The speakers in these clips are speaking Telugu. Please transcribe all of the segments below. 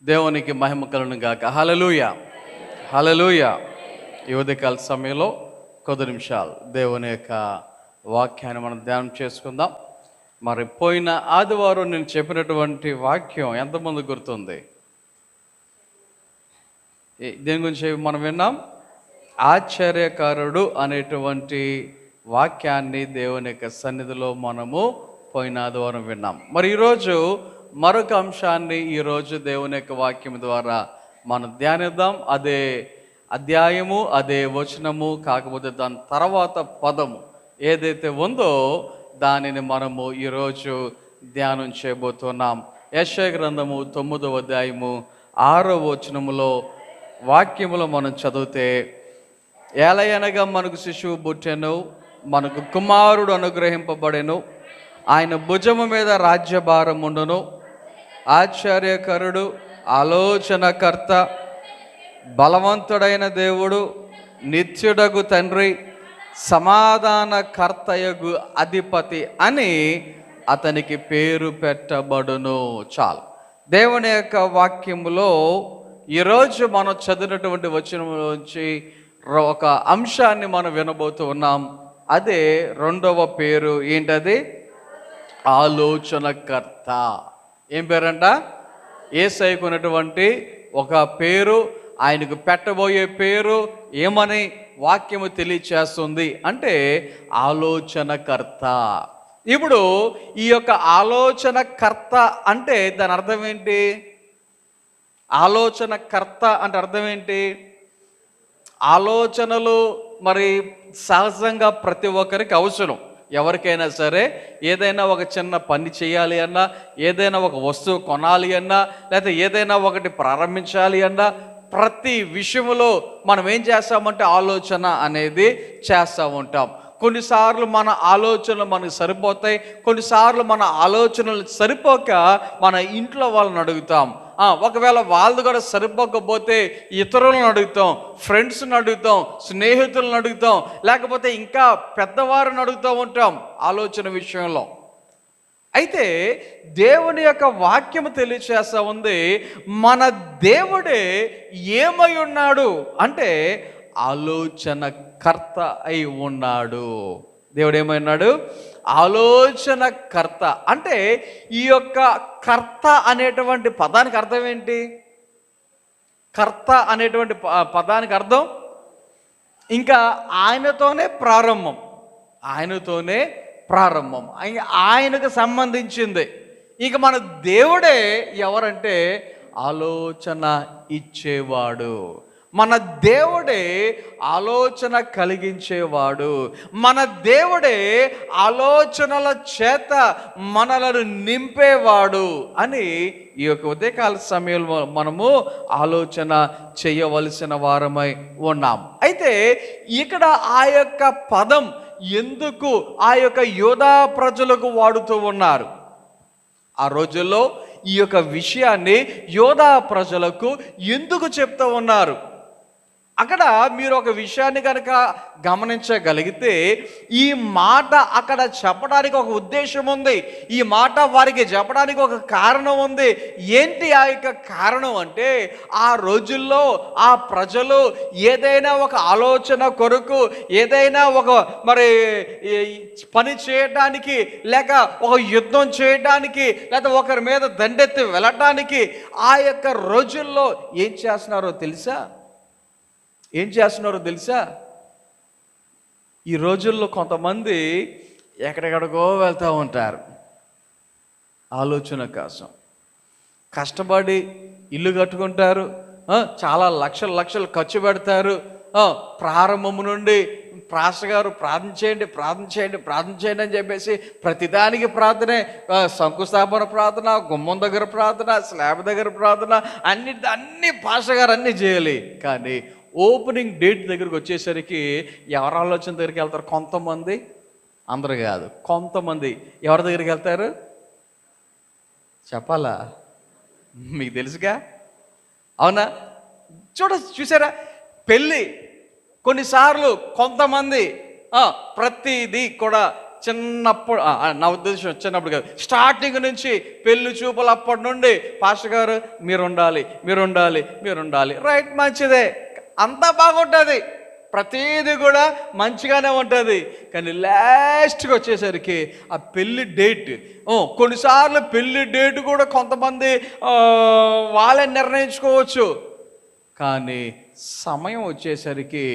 దేవునికి మహిమ కలుగును గాక. హల్లెలూయా, హల్లెలూయా. ఈ ఉదయకాల సమయంలో కొద్ది నిమిషాలు దేవుని యొక్క వాక్యాన్ని మనం ధ్యానం చేసుకుందాం. మరి పోయిన ఆదివారం నేను చెప్పినటువంటి వాక్యం ఎంతమంది గుర్తుంది? దేని గురించి మనం విన్నాం? ఆశ్చర్యకారుడు అనేటువంటి వాక్యాన్ని దేవుని యొక్క సన్నిధిలో మనము పోయిన ఆదివారం విన్నాం. మరి ఈరోజు మరొక అంశాన్ని ఈరోజు దేవుని యొక్క వాక్యం ద్వారా మనం ధ్యానిద్దాం. అదే అధ్యాయము, అదే వచనము, కాకపోతే దాని తర్వాత పదము ఏదైతే ఉందో దానిని మనము ఈరోజు ధ్యానం చేయబోతున్నాం. యెషయా గ్రంథము 9వ అధ్యాయము 6వ వచనములో వాక్యములో మనం చదివితే, ఏలయనగా మనకు శిశువు పుట్టెను, మనకు కుమారుడు అనుగ్రహింపబడెను, ఆయన భుజము మీద రాజ్యభారం ఉండును, ఆశ్చర్యకరుడు, ఆలోచనకర్త, బలవంతుడైన దేవుడు, నిత్యుడగు తండ్రి, సమాధానకర్తయగు అధిపతి అని అతనికి పేరు పెట్టబడును. చాలు. దేవుని యొక్క వాక్యములో ఈరోజు మనం చదివినటువంటి వచనంలోంచి ఒక అంశాన్ని మనం వినబోతూ ఉన్నాం. అదే రెండవ పేరు. ఏంటది? ఆలోచనకర్త. ఏం పేరంట? యేసయ్యకు ఉన్నటువంటి ఒక పేరు, ఆయనకు పెట్టబోయే పేరు ఏమని వాక్యము తెలియచేస్తుంది అంటే ఆలోచనకర్త. ఇప్పుడు ఈ యొక్క ఆలోచనకర్త అంటే దాని అర్థం ఏంటి? ఆలోచనకర్త అంటే అర్థం ఏంటి? ఆలోచనలు మరి సహజంగా ప్రతి ఒక్కరికి అవసరం. ఎవరికైనా సరే ఏదైనా ఒక చిన్న పని చేయాలి అన్నా, ఏదైనా ఒక వస్తువు కొనాలి అన్నా, లేకపోతే ఏదైనా ఒకటి ప్రారంభించాలి అన్నా, ప్రతి విషయంలో మనం ఏం చేస్తామంటే ఆలోచన అనేది చేస్తూ ఉంటాం. కొన్నిసార్లు మన ఆలోచనలు మనకు సరిపోతాయి, కొన్నిసార్లు మన ఆలోచనలు సరిపోక మన ఇంట్లో వాళ్ళని అడుగుతాం. ఒకవేళ వాళ్ళు కూడా సరిపోకపోతే ఇతరులను అడుగుతాం, ఫ్రెండ్స్ని అడుగుతాం, స్నేహితులను అడుగుతాం, లేకపోతే ఇంకా పెద్దవారిని అడుగుతూ ఉంటాం ఆలోచన విషయంలో. అయితే దేవుని యొక్క వాక్యము తెలియచేస్తూ ఉంది, మన దేవుడే ఏమై ఉన్నాడు అంటే ఆలోచనకర్త అయి ఉన్నాడు. దేవుడు ఏమై ఉన్నాడు? ఆలోచనకర్త. అంటే ఈ యొక్క కర్త అనేటువంటి పదానికి అర్థం ఏంటి? కర్త అనేటువంటి పదానికి అర్థం ఇంకా ఆయనతోనే ప్రారంభం, ఆయనతోనే ప్రారంభం, ఆయనకు సంబంధించింది. ఇక మన దేవుడే ఎవరంటే ఆలోచన ఇచ్చేవాడు. మన దేవుడే ఆలోచన కలిగించేవాడు. మన దేవుడే ఆలోచనల చేత మనలను నింపేవాడు అని ఈ యొక్క ఉదయకాల సమయంలో మనము ఆలోచన చేయవలసిన వారమై ఉన్నాం. అయితే ఇక్కడ ఆ యొక్క పదం ఎందుకు ఆ యొక్క యోధా ప్రజలకు వాడుతూ ఉన్నారు? ఆ రోజుల్లో ఈ యొక్క విషయాన్ని యోధా ప్రజలకు ఎందుకు చెప్తూ ఉన్నారు? అక్కడ మీరు ఒక విషయాన్ని కనుక గమనించగలిగితే, ఈ మాట అక్కడ చెప్పడానికి ఒక ఉద్దేశం ఉంది, ఈ మాట వారికి చెప్పడానికి ఒక కారణం ఉంది. ఏంటి ఆ యొక్క కారణం అంటే, ఆ రోజుల్లో ఆ ప్రజలు ఏదైనా ఒక ఆలోచన కొరకు, ఏదైనా ఒక మరి పని చేయడానికి, లేక ఒక యుద్ధం చేయడానికి, లేక ఒకరి మీద దండెత్తి వెళ్ళటానికి ఆ యొక్క రోజుల్లో ఏం చేస్తున్నారో తెలుసా? ఈ రోజుల్లో కొంతమంది ఎక్కడెక్కడికో వెళ్తూ ఉంటారు ఆలోచన కోసం. కష్టపడి ఇల్లు కట్టుకుంటారు, చాలా లక్షలు ఖర్చు పెడతారు. ప్రారంభం నుండి పాస్టర్ గారు ప్రార్థన చేయండి అని చెప్పేసి ప్రతిదానికి ప్రార్థనే. శంకుస్థాపన ప్రార్థన, గుమ్మం దగ్గర ప్రార్థన, స్లాబ్ దగ్గర ప్రార్థన, అన్ని పాస్టర్ గారు అన్నీ చేయాలి. కానీ ఓపెనింగ్ డేట్ దగ్గరికి వచ్చేసరికి ఎవరి ఆలోచన దగ్గరికి వెళ్తారు? కొంతమంది, అందరు కాదు, కొంతమంది ఎవరి దగ్గరికి వెళ్తారు చెప్పాలా? మీకు తెలుసుగా, అవునా? చూసారా? పెళ్ళి కొన్నిసార్లు కొంతమంది ప్రతిదీ కూడా చిన్నప్పుడు నా ఉద్దేశం చిన్నప్పుడు కాదు, స్టార్టింగ్ నుంచి పెళ్లి చూపులు అప్పటి నుండి పాస్టర్ గారు మీరు ఉండాలి, రైట్, మంచిదే, అంతా బాగుంటుంది, ప్రతిదీ కూడా మంచిగానే ఉంటుంది. కానీ లాస్ట్కి వచ్చేసరికి ఆ పెళ్లి డేట్, కొన్నిసార్లు పెళ్లి డేట్ కూడా కొంతమంది వాళ్ళే నిర్ణయించుకోవచ్చు. కానీ సమయం వచ్చేసరికి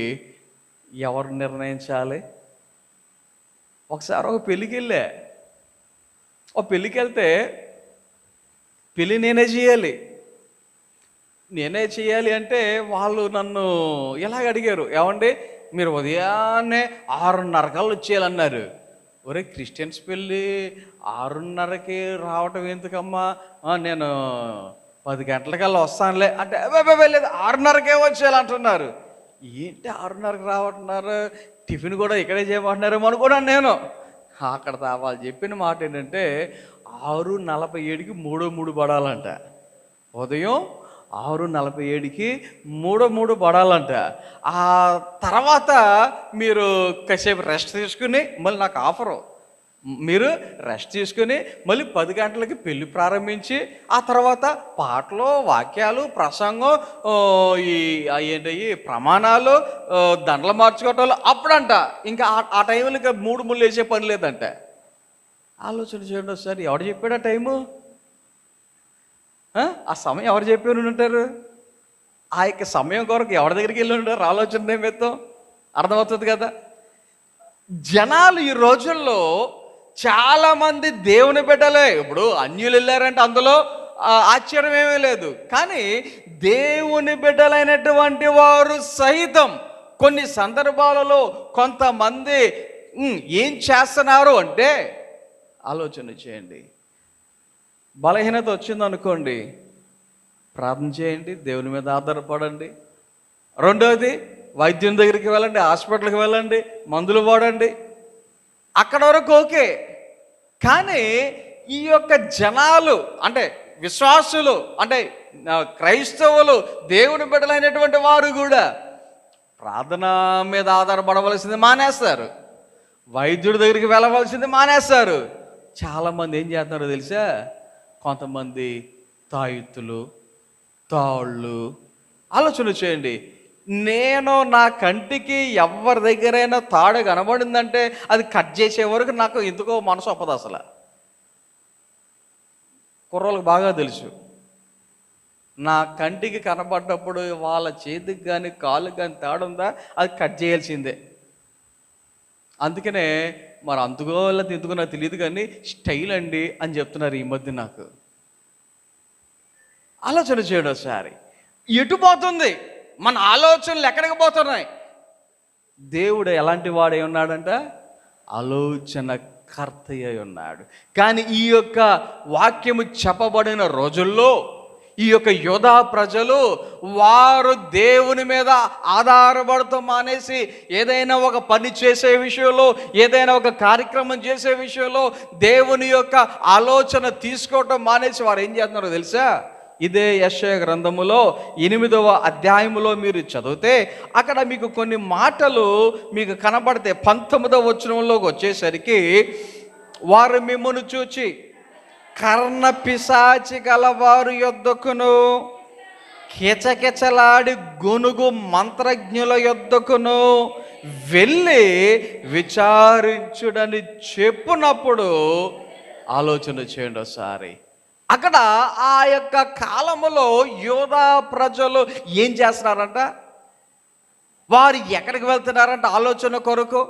ఎవరు నిర్ణయించాలి? ఒకసారి ఒక పెళ్ళికి వెళ్తే పెళ్ళి నేనే చేయాలి అంటే వాళ్ళు నన్ను ఎలాగ అడిగారు, ఏమండి మీరు ఉదయాన్నే 6:30 వచ్చేయాలన్నారు. ఒరే, క్రిస్టియన్స్ పెళ్ళి 6:30కి రావటం ఎందుకమ్మా, నేను 10 గంటలకల్లా వస్తానులే అంటే, లేదు 6:30కే వచ్చేయాలంటున్నారు. ఏంటి 6:30కి రావట్టున్నారు, టిఫిన్ కూడా ఇక్కడే చేయమంటున్నారేమో అనుకున్నాను నేను. అక్కడ వాళ్ళు చెప్పిన మాట ఏంటంటే 6:47కి 3:03 పడాలంట, ఉదయం 6:47కి 3:03 పడాలంట. ఆ తర్వాత మీరు కాసేపు రెస్ట్ తీసుకుని మళ్ళీ నాకు ఆఫరు, మీరు రెస్ట్ తీసుకుని మళ్ళీ 10 గంటలకి పెళ్ళి ప్రారంభించి ఆ తర్వాత పాటలు, వాక్యాలు, ప్రసంగం, ఏంటి ప్రమాణాలు, దండలు మార్చుకోవటాలు అప్పుడంట. ఇంకా ఆ టైంలో ఇంకా 3 ముళ్ళు వేసే పని లేదంట. ఆలోచన చేయండి ఒకసారి, ఎవడు చెప్పాడు ఆ టైము? ఆ సమయం ఎవరు చెప్పి ఉంటారు? ఆ యొక్క సమయం కొరకు ఎవరి దగ్గరికి వెళ్ళి ఉంటారు? ఆలోచన నిమిత్తం అర్థమవుతుంది కదా. జనాలు ఈ రోజుల్లో చాలామంది దేవుని బిడ్డలే. ఇప్పుడు అన్యులు వెళ్ళారంటే అందులో ఆశ్చర్యం ఏమీ లేదు. కానీ దేవుని బిడ్డలైనటువంటి వారు సహితం కొన్ని సందర్భాలలో కొంతమంది ఏం చేస్తున్నారు అంటే, ఆలోచన చేయండి. బలహీనత వచ్చిందనుకోండి, ప్రార్థన చేయండి, దేవుని మీద ఆధారపడండి. రెండవది, వైద్యం దగ్గరికి వెళ్ళండి, హాస్పిటల్కి వెళ్ళండి, మందులు వాడండి, అక్కడ వరకు ఓకే. కానీ ఈ యొక్క జనాలు అంటే విశ్వాసులు అంటే క్రైస్తవులు, దేవుని బిడ్డలైనటువంటి వారు కూడా ప్రార్థన మీద ఆధారపడవలసింది మానేస్తారు, వైద్యుడి దగ్గరికి వెళ్ళవలసింది మానేస్తారు. చాలామంది ఏం చేస్తున్నారో తెలుసా? కొంతమంది తాయెత్తులు, తాళ్ళు. ఆలోచన చేయండి, నేను నా కంటికి ఎవరి దగ్గరైనా తాడు కనబడిందంటే అది కట్ చేసే వరకు నాకు ఎందుకో మనసు ఒప్పదు. అసలు కుర్రోళ్ళకి బాగా తెలుసు, నా కంటికి కనబడ్డప్పుడు వాళ్ళ చేతికి కానీ కాలుకి కానీ తాడుందా అది కట్ చేయాల్సిందే. అందుకనే మరి అందుకో లేదా ఎందుకో నాకు తెలియదు కానీ స్టైల్ అండి అని చెప్తున్నారు ఈ మధ్య. నాకు ఆలోచన చేయడం ఒకసారి, ఎటు పోతుంది మన ఆలోచనలు, ఎక్కడికి పోతున్నాయి? దేవుడు ఎలాంటి వాడై ఉన్నాడంట? ఆలోచన కర్త అయి ఉన్నాడు. కానీ ఈ యొక్క వాక్యము చెప్పబడిన రోజుల్లో ఈ యొక్క యోధా ప్రజలు వారు దేవుని మీద ఆధారపడుతూ మానేసి ఏదైనా ఒక పని చేసే విషయంలో, ఏదైనా ఒక కార్యక్రమం చేసే విషయంలో దేవుని యొక్క ఆలోచన తీసుకోవటం మానేసి వారు ఏం చేస్తున్నారో తెలుసా? ఇదే యెషయా గ్రంథములో 8వ అధ్యాయములో మీరు చదివితే అక్కడ మీకు కొన్ని మాటలు మీకు కనబడితే 19వ వచనంలోకి వచ్చేసరికి, వారు మిమ్మును చూచి కర్ణ పిశాచి గలవారు యొద్దకును, కిచకిచలాడి గొనుగు మంత్రజ్ఞుల యొద్దకును వెళ్ళి విచారించుడని చెప్పునప్పుడు, ఆలోచన చేయండి ఒకసారి. అక్కడ ఆ యొక్క కాలములో యోధా ప్రజలు ఏం చేస్తున్నారంట? వారు ఎక్కడికి వెళ్తున్నారంట? ఆలోచన కొరకు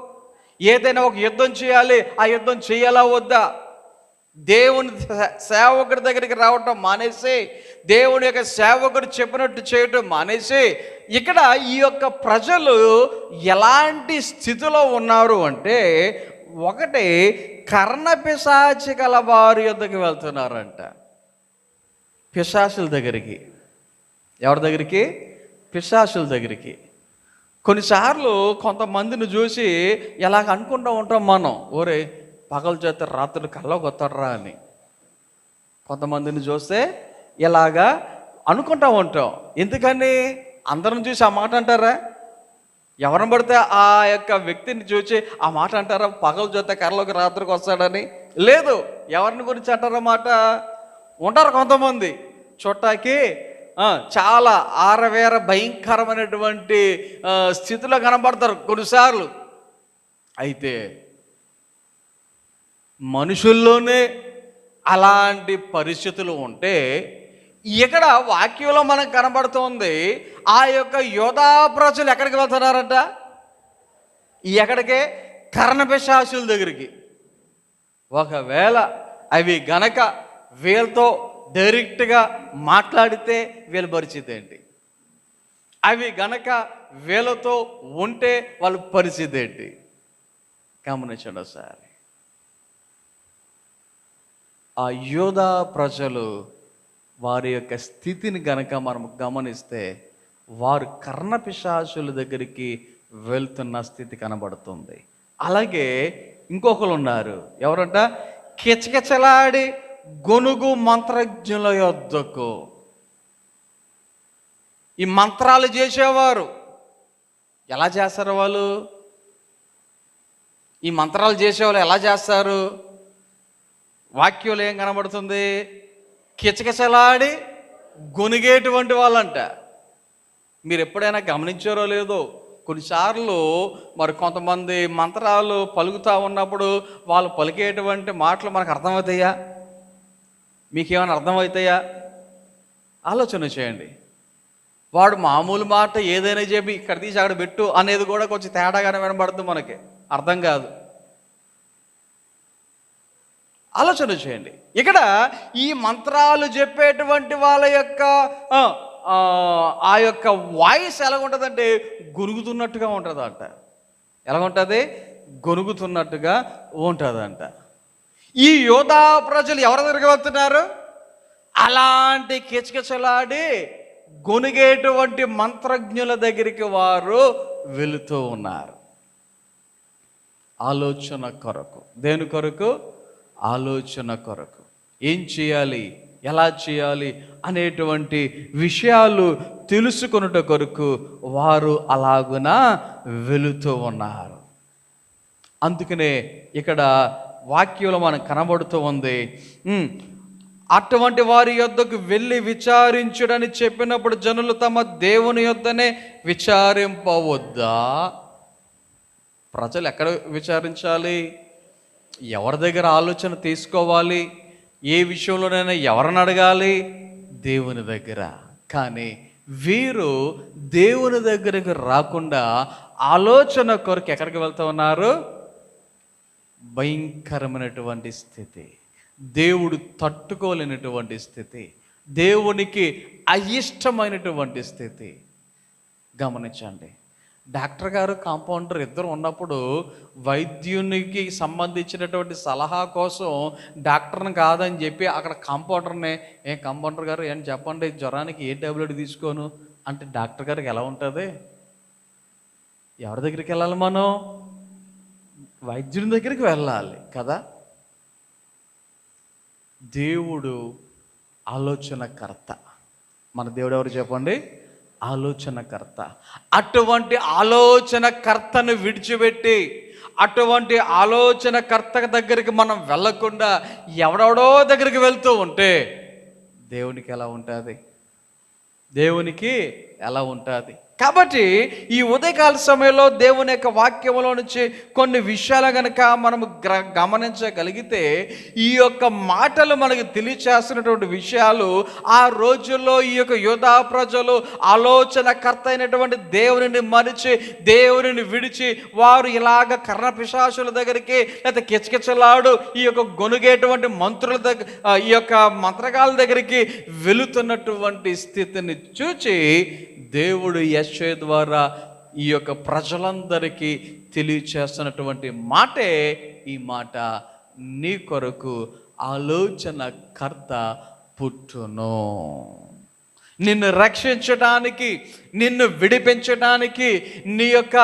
ఏదైనా ఒక యుద్ధం చేయాలి, ఆ యుద్ధం చేయాలా వద్దా? దేవుని సేవకుడి దగ్గరికి రావటం మానేసి, దేవుని యొక్క సేవకుడు చెప్పినట్టు చేయటం మానేసి, ఇక్కడ ఈ యొక్క ప్రజలు ఎలాంటి స్థితిలో ఉన్నారు అంటే, ఒకటి కర్ణ పిశాచి గల వారి యొద్దకు వెళ్తున్నారంట. పిశాచుల దగ్గరికి. ఎవరి దగ్గరికి? పిశాచుల దగ్గరికి. కొన్నిసార్లు కొంతమందిని చూసి ఎలాగ అనుకుంటూ ఉంటాం మనం, ఓరే పగలు చేస్తే రాత్రులు కల్లోకి వస్తాడరా అని. కొంతమందిని చూస్తే ఇలాగా అనుకుంటూ ఉంటాం. ఎందుకని? అందరం చూసి ఆ మాట అంటారా? ఎవరిని పడితే ఆ యొక్క వ్యక్తిని చూసి ఆ మాట అంటారా, పగలు చూస్తే కర్రలోకి రాత్రికి వస్తాడని? లేదు. ఎవరిని గురించి అంటారా మాట? ఉంటారు కొంతమంది చుట్టాకి చాలా ఆరవేర భయంకరమైనటువంటి స్థితిలో కనబడతారు కొన్నిసార్లు. అయితే మనుషుల్లోనే అలాంటి పరిస్థితులు ఉంటే, ఇక్కడ వాక్యంలో మనకు కనబడుతోంది ఆ యొక్క యోధా ప్రజలు ఎక్కడికి వెళ్తున్నారంట? ఎక్కడికే? కర్ణపిశాచుల దగ్గరికి. ఒకవేళ అవి గనక వీళ్ళతో డైరెక్ట్గా మాట్లాడితే వీళ్ళ పరిస్థితి ఏంటి? అవి గనక వీళ్ళతో ఉంటే వాళ్ళ పరిస్థితి ఏంటి? గమనించండి ఒకసారి. ఆ యోధా ప్రజలు వారి యొక్క స్థితిని గనక మనం గమనిస్తే, వారు కర్ణపిశాచుల దగ్గరికి వెళ్తున్న స్థితి కనబడుతుంది. అలాగే ఇంకొకరు ఉన్నారు. ఎవరంట? కిచకిచలాడి గొనుగు మంత్రజ్ఞుల యొద్దకు. ఈ మంత్రాలు చేసేవారు ఎలా చేస్తారు? వాళ్ళు ఈ మంత్రాలు చేసేవాళ్ళు ఎలా చేస్తారు? వాక్యంలో ఏం కనబడుతుంది? కిచకిచలాడి గొనిగేటువంటి వాళ్ళంట. మీరు ఎప్పుడైనా గమనించారో లేదో, కొన్నిసార్లు మరి కొంతమంది మంత్రాలు పలుకుతూ ఉన్నప్పుడు వాళ్ళు పలికేటువంటి మాటలు మనకు అర్థమవుతాయా? మీకేమైనా అర్థమవుతాయా? ఆలోచన చేయండి. వాడు మామూలు మాట ఏదైనా చెప్పి ఇక్కడ తీసి అక్కడ పెట్టు అనేది కూడా కొంచెం తేడాగానే వినబడుతుంది, మనకి అర్థం కాదు. ఆలోచన చేయండి. ఇక్కడ ఈ మంత్రాలు చెప్పేటువంటి వాళ్ళ యొక్క ఆ యొక్క వాయిస్ ఎలా ఉంటుందంటే గొనుగుతున్నట్టుగా ఉంటుందంట. ఎలా ఉంటుంది? గొనుగుతున్నట్టుగా ఉంటుందంట. ఈ యోధా ప్రజలు ఎవరి దగ్గరికి వెళ్తున్నారు? అలాంటి కిచకిచలాడి గొనిగేటువంటి మంత్రజ్ఞుల దగ్గరికి వారు వెళుతూ ఉన్నారు. ఆలోచన కొరకు. దేని కొరకు? ఆలోచన కొరకు. ఏం చేయాలి, ఎలా చేయాలి అనేటువంటి విషయాలు తెలుసుకొనుట కొరకు వారు అలాగున వెళుతూ ఉన్నారు. అందుకనే ఇక్కడ వాక్యంలో మనకు కనబడుతూ ఉంది, అటువంటి వారి యొద్దకు వెళ్ళి విచారించుడని చెప్పినప్పుడు జనులు తమ దేవుని యొద్దనే విచారింపవద్దా? ప్రజలు ఎక్కడ విచారించాలి? ఎవరి దగ్గర ఆలోచన తీసుకోవాలి? ఏ విషయంలోనైనా ఎవరిని అడగాలి? దేవుని దగ్గర. కానీ వీరు దేవుని దగ్గరికి రాకుండా ఆలోచన కొరకు ఎక్కడికి వెళ్తూ ఉన్నారు? భయంకరమైనటువంటి స్థితి, దేవుడు తట్టుకోలేనటువంటి స్థితి, దేవునికి అయిష్టమైనటువంటి స్థితి. గమనించండి. డాక్టర్ గారు, కాంపౌండర్ ఇద్దరు ఉన్నప్పుడు వైద్యునికి సంబంధించినటువంటి సలహా కోసం డాక్టర్ని కాదని చెప్పి అక్కడ కాంపౌండర్ని, కాంపౌండర్ గారు ఏం చెప్పండి, జ్వరానికి ఏ టాబ్లెట్ తీసుకోను అంటే డాక్టర్ గారికి ఎలా ఉంటుంది? ఎవరి దగ్గరికి వెళ్ళాలి? మనం వైద్యుని దగ్గరికి వెళ్ళాలి కదా. దేవుడు ఆలోచనకర్త. మన దేవుడు ఎవరు చెప్పండి? ఆలోచనకర్త. అటువంటి ఆలోచనకర్తను విడిచిపెట్టి అటువంటి ఆలోచనకర్త దగ్గరికి మనం వెళ్ళకుండా ఎవడెవడో దగ్గరికి వెళ్తూ ఉంటే దేవునికి ఎలా ఉంటుంది? దేవునికి ఎలా ఉంటుంది? కాబట్టి ఈ ఉదయకాల సమయంలో దేవుని యొక్క వాక్యంలో నుంచి కొన్ని విషయాలు కనుక మనము గమనించగలిగితే, ఈ యొక్క మాటలు మనకు తెలియచేస్తున్నటువంటి విషయాలు ఆ రోజుల్లో ఈ యొక్క యోధా ప్రజలు ఆలోచనకర్త అయినటువంటి దేవునిని మరిచి, దేవునిని విడిచి వారు ఇలాగ కర్ణపిశాచుల దగ్గరికి, లేకపోతే కిచకిచలాడు ఈ యొక్క గొనుగేటువంటి మంత్రుల దగ్గర, ఈ యొక్క మంత్రగాల దగ్గరికి వెళుతున్నటువంటి స్థితిని చూచి దేవుడు యెషయా ద్వారా ఈ యొక్క ప్రజలందరికీ తెలియచేస్తున్నటువంటి మాటే ఈ మాట, నీ కొరకు ఆలోచనకర్త పుట్టును. నిన్ను రక్షించడానికి, నిన్ను విడిపించడానికి, నీ యొక్క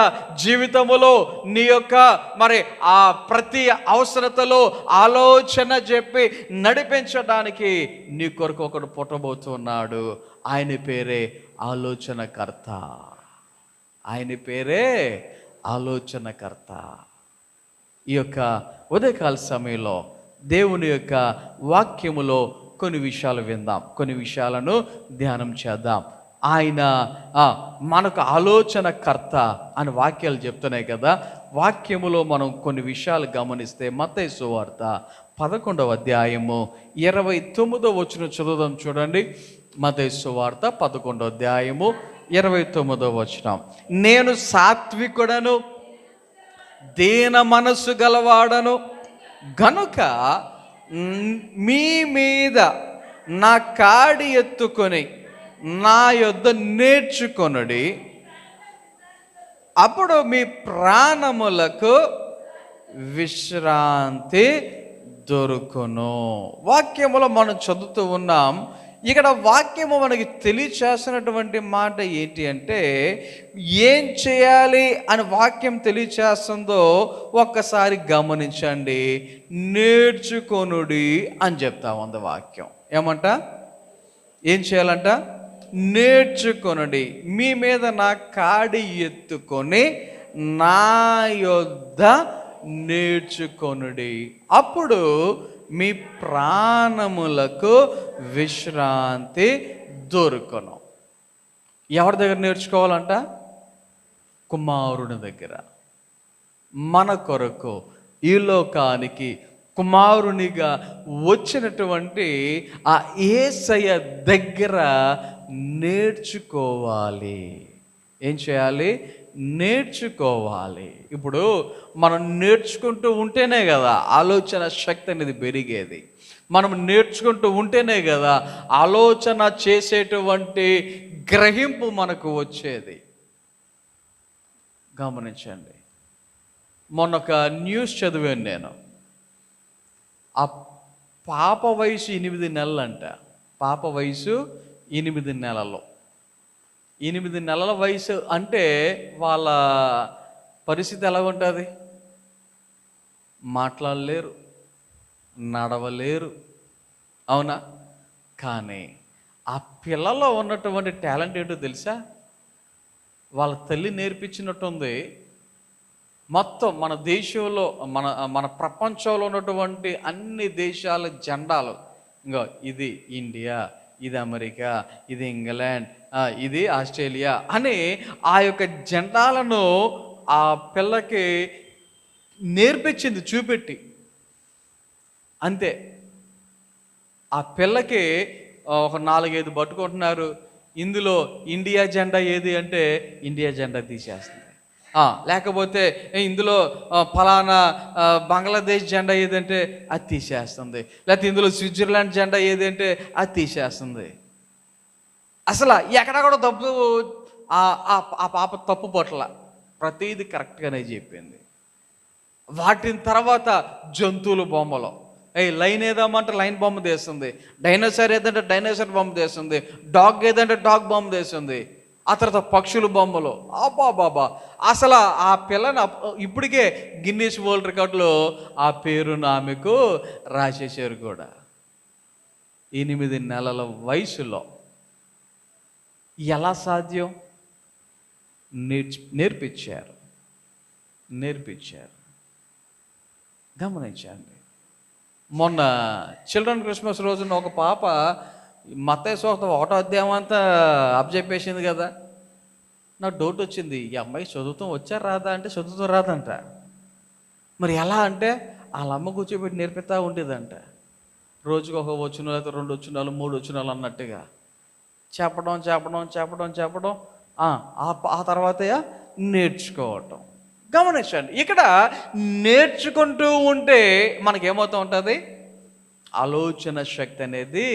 జీవితములో నీ యొక్క మరి ఆ ప్రతి అవసరతలో ఆలోచన చెప్పి నడిపించడానికి నీ కొరకు ఒకడు పుట్టబోతున్నాడు. ఆయన పేరే ఆలోచనకర్త. ఆయన పేరే ఆలోచనకర్త. ఈ యొక్క ఉదయకాల సమయంలో దేవుని యొక్క వాక్యములో కొన్ని విషయాలు విందాం, కొన్ని విషయాలను ధ్యానం చేద్దాం. ఆయన మనకు ఆలోచనకర్త అని వాక్యాలు చెప్తున్నాయి కదా. వాక్యములో మనం కొన్ని విషయాలు గమనిస్తే మత్తయి సువార్త 11వ అధ్యాయము 29వ వచనం చదువుదాం. చూడండి, మత్తయి సువార్త 11వ అధ్యాయము 29వ వచనం. నేను సాత్వికుడను, దీన మనస్సు గలవాడను గనుక మీ మీద నా కాడి ఎత్తుకొని నా యొద్ద నేర్చుకొనుడి, అప్పుడు మీ ప్రాణములకు విశ్రాంతి దొరుకును. వాక్యములో మనం చదువుతూ ఉన్నాం. ఇక్కడ వాక్యము మనకి తెలియచేస్తున్నటువంటి మాట ఏంటి అంటే, ఏం చేయాలి అని వాక్యం తెలియచేస్తుందో ఒక్కసారి గమనించండి. నేర్చుకొనుడి అని చెప్తా ఉంది వాక్యం. ఏమంట? ఏం చేయాలంట? నేర్చుకొనుడి. మీ మీద నా కాడి ఎత్తుకొని నా యొద్ద నేర్చుకొనుడి, అప్పుడు మీ ప్రాణములకు విశ్రాంతి దొరుకును. ఎవరి దగ్గర నేర్చుకోవాలంట? కుమారుని దగ్గర. మన కొరకు ఈ లోకానికి కుమారునిగా వచ్చినటువంటి ఆ యేసయ్య దగ్గర నేర్చుకోవాలి. ఏం చేయాలి? నేర్చుకోవాలి. ఇప్పుడు మనం నేర్చుకుంటూ ఉంటేనే కదా ఆలోచన శక్తి అనేది పెరిగేది. మనం నేర్చుకుంటూ ఉంటేనే కదా ఆలోచన చేసేటువంటి గ్రహింపు మనకు వచ్చేది. గమనించండి, మొన్న ఒక న్యూస్ చదివాను నేను. ఆ పాప వయసు 8 నెలలంట. పాప వయసు 8 నెలలు. 8 నెలల వయసు అంటే వాళ్ళ పరిస్థితి ఎలా ఉంటుంది? మాట్లాడలేరు, నడవలేరు, అవునా? కానీ ఆ పిల్లలో ఉన్నటువంటి టాలెంట్ ఏంటో తెలుసా? వాళ్ళ తల్లి నేర్పించినట్టుంది. మొత్తం మన దేశంలో మన ప్రపంచంలో ఉన్నటువంటి అన్ని దేశాల జెండాలు, ఇంకో ఇది ఇండియా, ఇది అమెరికా, ఇది ఇంగ్లాండ్, ఇది ఆస్ట్రేలియా అని ఆ యొక్క జెండాలను ఆ పిల్లకి నేర్పించింది చూపెట్టి. అంతే. ఆ పిల్లకి ఒక 4-5 పట్టుకుంటున్నారు. ఇందులో ఇండియా జెండా ఏది అంటే ఇండియా జెండా తీసేస్తుంది. లేకపోతే ఇందులో ఫలానా బంగ్లాదేశ్ జెండా ఏదంటే అది తీసేస్తుంది. లేకపోతే ఇందులో స్విట్జర్లాండ్ జెండా ఏది అంటే అది తీసేస్తుంది. అసలు ఎక్కడెక్కడ తప్పు ఆ పాప తప్పు పట్ల ప్రతిదీ కరెక్ట్గానే చెప్పింది. వాటిని తర్వాత జంతువుల బొమ్మలు, లైన్ ఏదామంటే లైన్ బొమ్మ తీస్తుంది, డైనోసార్ ఏదంటే డైనోసార్ బొమ్మ తీస్తుంది, డాగ్ ఏదంటే డాగ్ బొమ్మ తీస్తుంది, ఆ తర్వాత పక్షుల బొమ్మలు. బాబా అసలు ఆ పిల్లని ఇప్పటికే గిన్నీస్ వరల్డ్ రికార్డులో ఆ పేరును ఆమెకు రాసేసారు కూడా. 8 నెలల వయసులో ఎలా సాధ్యం? నేర్పించారు. గమనించండి, మొన్న చిల్డ్రన్ క్రిస్మస్ రోజున ఒక పాప మత్తయి సువార్త 1వ అధ్యాయం అంతా అబ్జెప్పేసింది కదా. నాకు డౌట్ వచ్చింది, ఈ అమ్మాయి చదువుతాం వచ్చారు రాదా అంటే చదువుతాం రాదంట. మరి ఎలా అంటే వాళ్ళ అమ్మ కూర్చోబెట్టి నేర్పిస్తూ ఉండేదంట. రోజుకు ఒక వచనం, లేకపోతే 2 వచనాలు 3 వచనాలు అన్నట్టుగా చెప్పడం ఆ తర్వాత నేర్చుకోవటం. గమనించండి, ఇక్కడ నేర్చుకుంటూ ఉంటే మనకేమవుతూ ఉంటుంది? ఆలోచన శక్తి అనేది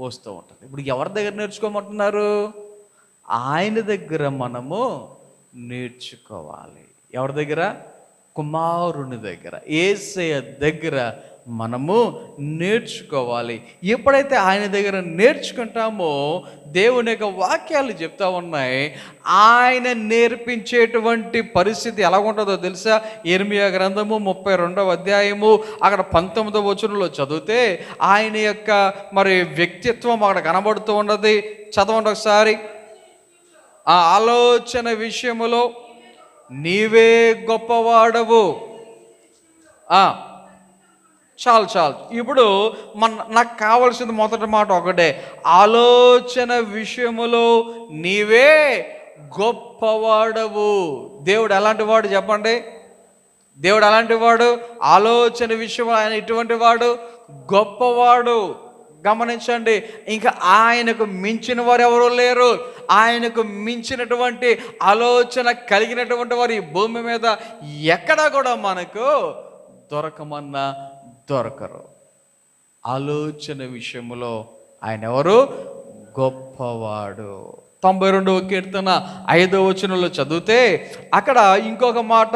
వస్తూ ఉంటుంది. ఇప్పుడు ఎవరి దగ్గర నేర్చుకోమంటున్నారు? ఆయన దగ్గర మనము నేర్చుకోవాలి. ఎవరి దగ్గర? కుమారుని దగ్గర, యేసయ్య దగ్గర మనము నేర్చుకోవాలి. ఎప్పుడైతే ఆయన దగ్గర నేర్చుకుంటామో దేవుని యొక్క వాక్యాలు చెప్తా ఉన్నాయి. ఆయన నేర్పించేటువంటి పరిస్థితి ఎలా ఉంటుందో తెలుసా? యిర్మీయా గ్రంథము 32వ అధ్యాయము అక్కడ 19వ వచనంలో చదివితే ఆయన యొక్క మరి వ్యక్తిత్వం అక్కడ కనబడుతూ ఉన్నది. చదవండి ఒకసారి. ఆ ఆలోచన విషయములో నీవే గొప్పవాడవు. చాలు చాలు. ఇప్పుడు నాకు కావాల్సింది మొదటి మాట ఒకటే, ఆలోచన విషయములో నీవే గొప్పవాడవు. దేవుడు ఎలాంటి వాడు చెప్పండి? దేవుడు అలాంటి వాడు. ఆలోచన విషయం ఆయన ఇటువంటి వాడు, గొప్పవాడు. గమనించండి, ఇంకా ఆయనకు మించిన వారు ఎవరు లేరు. ఆయనకు మించినటువంటి ఆలోచన కలిగినటువంటి వారు ఈ భూమి మీద ఎక్కడా కూడా మనకు దొరకమన్నా దొరకరు. ఆలోచన విషయంలో ఆయన ఎవరు? గొప్పవాడు. 92వ కీర్తన 5వ వచనంలో చదివితే అక్కడ ఇంకొక మాట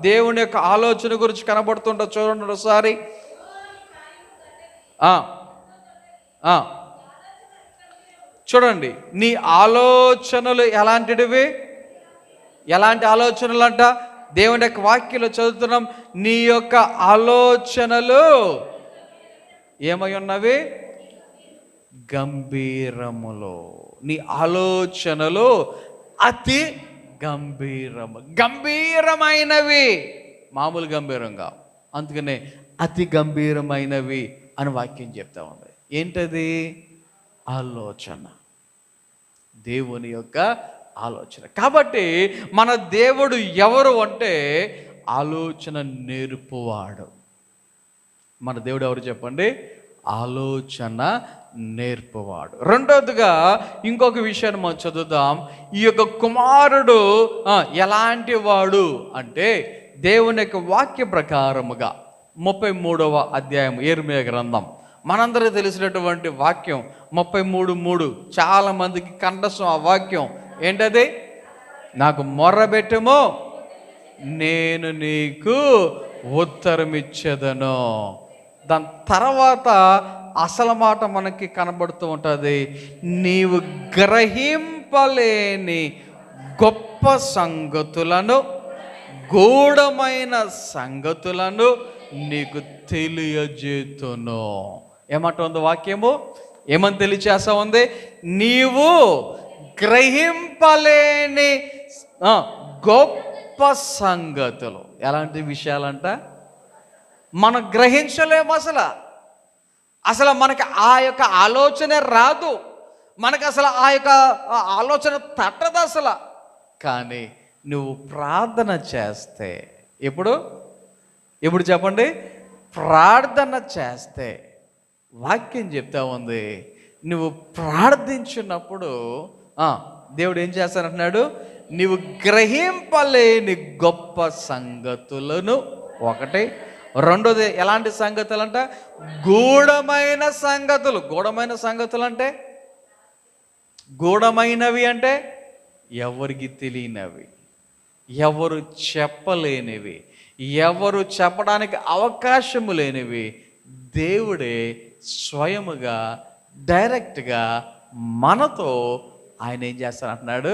దేవుని యొక్క ఆలోచన గురించి కనబడుతుంటా. చూడండి ఒకసారి. చూడండి, నీ ఆలోచనలు ఎలాంటివి? ఎలాంటి ఆలోచనలు అంట? దేవుని యొక్క వాక్యంలో చదువుతున్నాం, నీ యొక్క ఆలోచనలు ఏమై ఉన్నవి? గంభీరములో. నీ ఆలోచనలు అతి గంభీరమైనవి. మామూలు గంభీరంగా, అందుకనే అతి గంభీరమైనవి అని వాక్యం చెప్తా ఉంది. ఏంటది? ఆలోచన, దేవుని యొక్క ఆలోచన. కాబట్టి మన దేవుడు ఎవరు అంటే ఆలోచన నేర్పువాడు. మన దేవుడు ఎవరు చెప్పండి? ఆలోచన నేర్పువాడు. రెండోదిగా ఇంకొక విషయాన్ని మనం చదువుదాం. ఈ యొక్క కుమారుడు ఎలాంటి వాడు అంటే దేవుని యొక్క వాక్య ప్రకారముగా 33వ అధ్యాయం యెర్మీయా గ్రంథం, మనందరికీ తెలిసినటువంటి వాక్యం 33:3. చాలా మందికి కంఠస్థం ఆ వాక్యం. ఏంటది? నాకు మొర్రబెట్టుము, నేను నీకు ఉత్తరమిచ్చేదను. దాని తర్వాత అసలు మాట మనకి కనబడుతూ ఉంటుంది. నీవు గ్రహింపలేని గొప్ప సంగతులను, గూఢమైన సంగతులను నీకు తెలియజేతును. ఏమంటుంది వాక్యము? ఏమని తెలియచేస్తా ఉంది? నీవు గ్రహింపలేని గొప్ప సంగతులు. ఎలాంటి విషయాలంట? మనం గ్రహించలేము. అసలు మనకి ఆ యొక్క ఆలోచన రాదు. మనకు అసలు ఆ యొక్క ఆలోచన తట్టదు అసలు. కానీ నువ్వు ప్రార్థన చేస్తే, ఎప్పుడు చెప్పండి? ప్రార్థన చేస్తే వాక్యం చెప్తా ఉంది, నువ్వు ప్రార్థించినప్పుడు దేవుడు ఏం చేస్తానంటున్నాడు? నీవు గ్రహింపలేని గొప్ప సంగతులను. ఒకటి. రెండోది ఎలాంటి సంగతులు అంట? గూఢమైన సంగతులు. గూఢమైన సంగతులు అంటే, గూఢమైనవి అంటే ఎవరికి తెలియనివి, ఎవరు చెప్పలేనివి, ఎవరు చెప్పడానికి అవకాశము లేనివి దేవుడే స్వయముగా డైరెక్ట్గా మనతో ఆయన ఏం చేస్తానంటున్నాడు?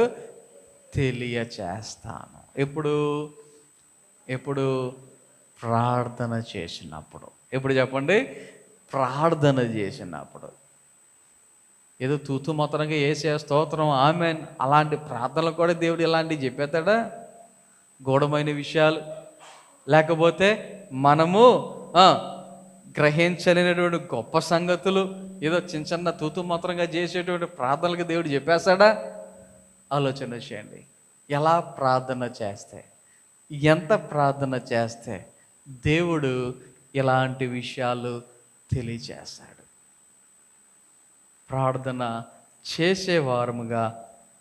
తెలియచేస్తాను. ఎప్పుడు ప్రార్థన చేసినప్పుడు. ఎప్పుడు చెప్పండి? ప్రార్థన చేసినప్పుడు. ఏదో తూతు మొత్తంగా ఏసే స్తోత్రం ఆమేన్ అలాంటి ప్రార్థనలు కూడా దేవుడు ఇలాంటివి చెప్పేస్తాడా? గూఢమైన విషయాలు, లేకపోతే మనము గ్రహించలేనటువంటి గొప్ప సంగతులు, ఏదో చిన్న చిన్న తూతు మాత్రంగా చేసేటువంటి ప్రార్థనలకు దేవుడు చెప్పేస్తాడా? ఆలోచన చేయండి. ఎలా ప్రార్థన చేస్తే, ఎంత ప్రార్థన చేస్తే దేవుడు ఇలాంటి విషయాలు తెలియచేస్తాడు. ప్రార్థన చేసేవారముగా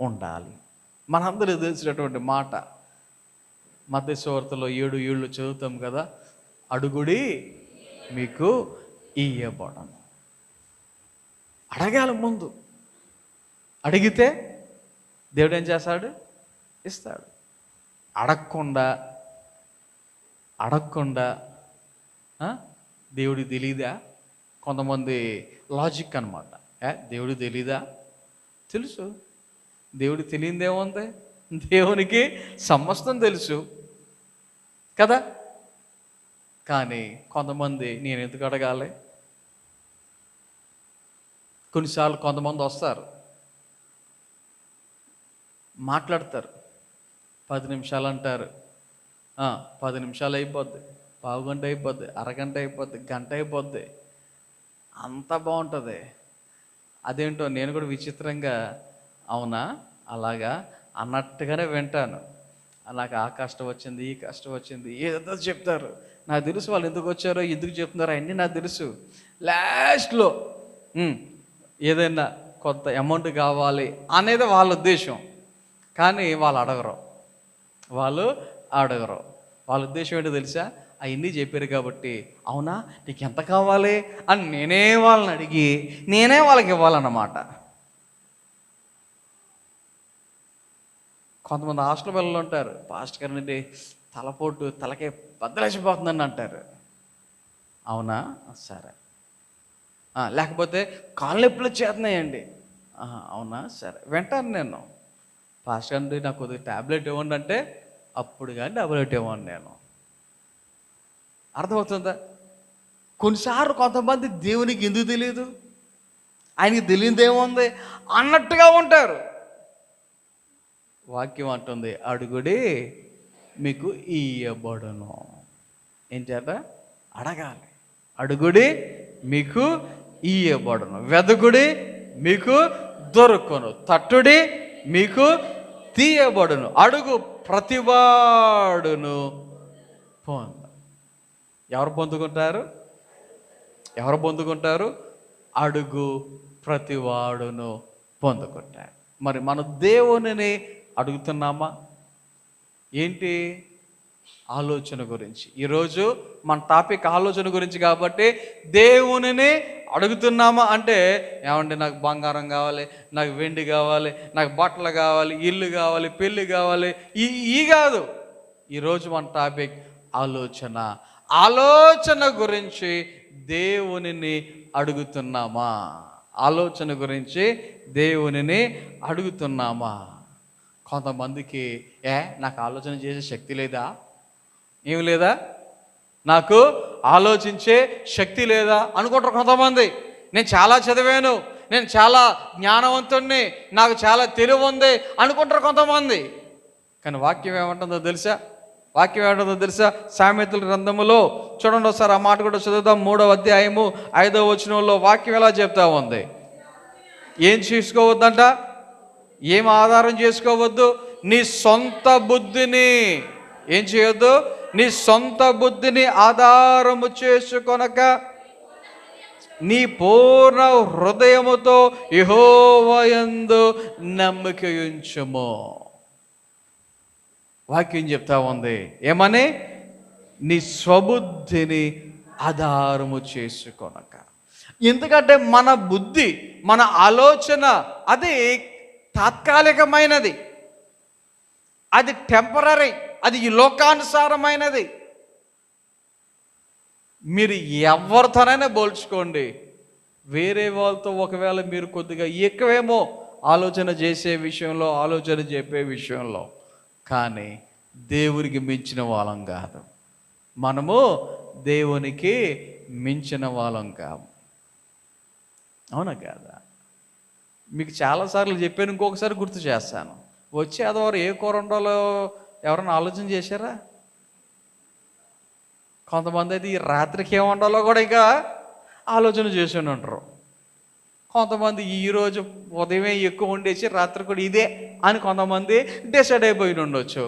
ఉండాలి. మనందరూ తెలిసినటువంటి మాట మత్తయి సువార్తలో 7:7 చదువుతాం కదా, అడుగుడి మీకు ఇయ్యబడును. అడగాలి. ముందు అడిగితే దేవుడు ఏం చేస్తాడు? ఇస్తాడు. అడగకుండా దేవుడికి తెలీదా? కొంతమంది లాజిక్ అనమాట. దేవుడికి తెలీదా? తెలుసు. దేవుడికి తెలియదేముంది? దేవునికి సమస్తం తెలుసు కదా. కానీ కొంతమంది నేను ఎందుకు అడగాలి? కొన్నిసార్లు కొంతమంది వస్తారు, మాట్లాడతారు. 10 నిమిషాలు అంటారు, 10 నిమిషాలు అయిపోద్ది, పావుగంట అయిపోద్ది, అరగంట అయిపోద్ది, గంట అయిపోద్ది, అంతా బాగుంటుంది. అదేంటో నేను కూడా విచిత్రంగా అవునా అలాగా అన్నట్టుగానే వింటాను. నాకు ఆ కష్టం వచ్చింది, ఈ కష్టం వచ్చింది, ఏదో చెప్తారు. నాకు తెలుసు వాళ్ళు ఎందుకు వచ్చారో, ఎందుకు చెప్తున్నారో అన్నీ నాకు తెలుసు. లాస్ట్లో ఏదైనా కొంత అమౌంట్ కావాలి అనేది వాళ్ళ ఉద్దేశం. కానీ వాళ్ళు అడగరు. వాళ్ళ ఉద్దేశం ఏంటో తెలుసా? అవన్నీ చెప్పారు కాబట్టి అవునా నీకు ఎంత కావాలి అని నేనే వాళ్ళని అడిగి నేనే వాళ్ళకి ఇవ్వాలన్నమాట. కొంతమంది హాస్టల్ పిల్లలు ఉంటారు, పాస్టర్ గారు నుండి తలపోటు తలకే బద్దలేసిపోతుందని అంటారు. అవునా సరే. లేకపోతే కాళ్ళు నొప్పులు చేస్తున్నాయండి. అవునా సరే వింటాను నేను. పాస్టర్ గారు నుండి నాకు కొద్దిగా ట్యాబ్లెట్ ఇవ్వండి అంటే అప్పుడు కానీ ట్యాబ్లెట్ ఇవ్వండి నేను. అర్థమవుతుందా? కొన్నిసార్లు కొంతమంది దేవునికి ఎందుకు తెలియదు, ఆయనకి తెలియదేముంది అన్నట్టుగా ఉంటారు. వాక్యం అంటుంది అడుగుడి మీకు ఇయ్యబడును. ఏంటట? అడగాలి. అడుగుడి మీకు ఇయ్యబడును, వెదకుడి మీకు దొరుకును, తట్టుడి మీకు తీయబడును, అడుగు ప్రతివాడును పొందు. ఎవరు పొందుకుంటారు? అడుగు ప్రతివాడును పొందుకుంటారు. మరి మన దేవునిని అడుగుతున్నామా? ఏంటి? ఆలోచన గురించి. ఈరోజు మన టాపిక్ ఆలోచన గురించి కాబట్టి దేవునిని అడుగుతున్నామా అంటే, ఏమండి నాకు బంగారం కావాలి, నాకు వెండి కావాలి, నాకు బట్టలు కావాలి, ఇల్లు కావాలి, పెళ్ళి కావాలి, ఈ కాదు. ఈరోజు మన టాపిక్ ఆలోచన గురించి దేవునిని అడుగుతున్నామా? ఆలోచన గురించి దేవునిని అడుగుతున్నామా? కొంతమందికి నాకు ఆలోచన చేసే శక్తి లేదా? ఏమి లేదా? నాకు ఆలోచించే శక్తి లేదా అనుకుంటారు కొంతమంది. నేను చాలా చదివాను, నేను చాలా జ్ఞానవంతుణ్ణి, నాకు చాలా తెలివి ఉంది అనుకుంటారు కొంతమంది. కానీ వాక్యం ఏమంటుందో తెలుసా? సామెతల గ్రంథములో చూడండి ఒకసారి, ఆ మాట కూడా చదువుదాం. 3వ అధ్యాయము 5వ వచనంలో వాక్యం ఎలా చెప్తా ఉంది? ఏం చేసుకోవద్దంట? ఏం ఆధారం చేసుకోవద్దు? నీ సొంత బుద్ధిని ఏం చేయొద్దు? నీ సొంత బుద్ధిని ఆధారము చేసుకొనక నీ పూర్ణ హృదయముతో యెహోవా యందు నమ్మిక ఉంచుము. వాక్యం చెప్తా ఉంది ఏమని? నీ స్వబుద్ధిని ఆధారము చేసుకొనక. ఎందుకంటే మన బుద్ధి, మన ఆలోచన అది తాత్కాలికమైనది, అది టెంపరరీ, అది ఈ లోకానుసారమైనది. మీరు ఎవరితోనైనా పోల్చుకోండి, వేరే వాళ్ళతో ఒకవేళ మీరు కొద్దిగా ఎక్కువేమో ఆలోచన చేసే విషయంలో, ఆలోచన చెప్పే విషయంలో, కానీ దేవునికి మించిన వాళ్ళం కాదు. మనము దేవునికి మించిన వాళ్ళం కాము. అవునా కాదా? మీకు చాలాసార్లు చెప్పాను, ఇంకొకసారి గుర్తు చేస్తాను. వచ్చే ఆదివారం ఏ కూర ఉండాలో ఎవరైనా ఆలోచన చేశారా? కొంతమంది అయితే ఈ రాత్రికి ఏం వండాలో కూడా ఇంకా ఆలోచన చేసి ఉంటారు. కొంతమంది ఈరోజు ఉదయమే ఎక్కువ వండేసి రాత్రి కూడా ఇదే అని కొంతమంది డిసైడ్ అయిపోయి ఉండొచ్చు.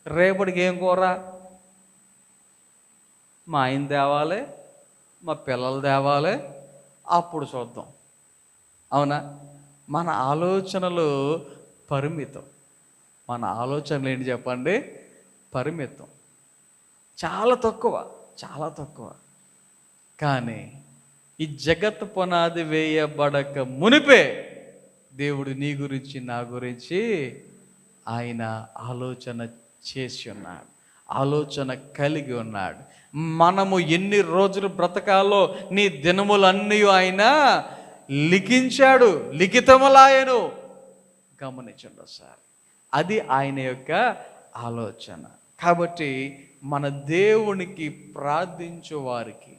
రేపటికి ఏం కూర? మా ఆయన తేవాలి, మా పిల్లలు తేవాలి, అప్పుడు చూద్దాం. అవునా? మన ఆలోచనలు పరిమితం. మన ఆలోచనలు ఏంటి చెప్పండి? పరిమితం. చాలా తక్కువ. కానీ ఈ జగత్ పునాది వేయబడక మునిపే దేవుడు నీ గురించి, నా గురించి ఆయన ఆలోచన చేసి ఉన్నాడు, ఆలోచన కలిగి ఉన్నాడు. మనము ఎన్ని రోజులు బ్రతకాలో నీ దినములన్నీ ఆయన లిఖించాడు, లిఖితములాయను. గమనించండి ఒకసారి, అది ఆయన యొక్క ఆలోచన. కాబట్టి మన దేవునికి ప్రార్థించు వారికి,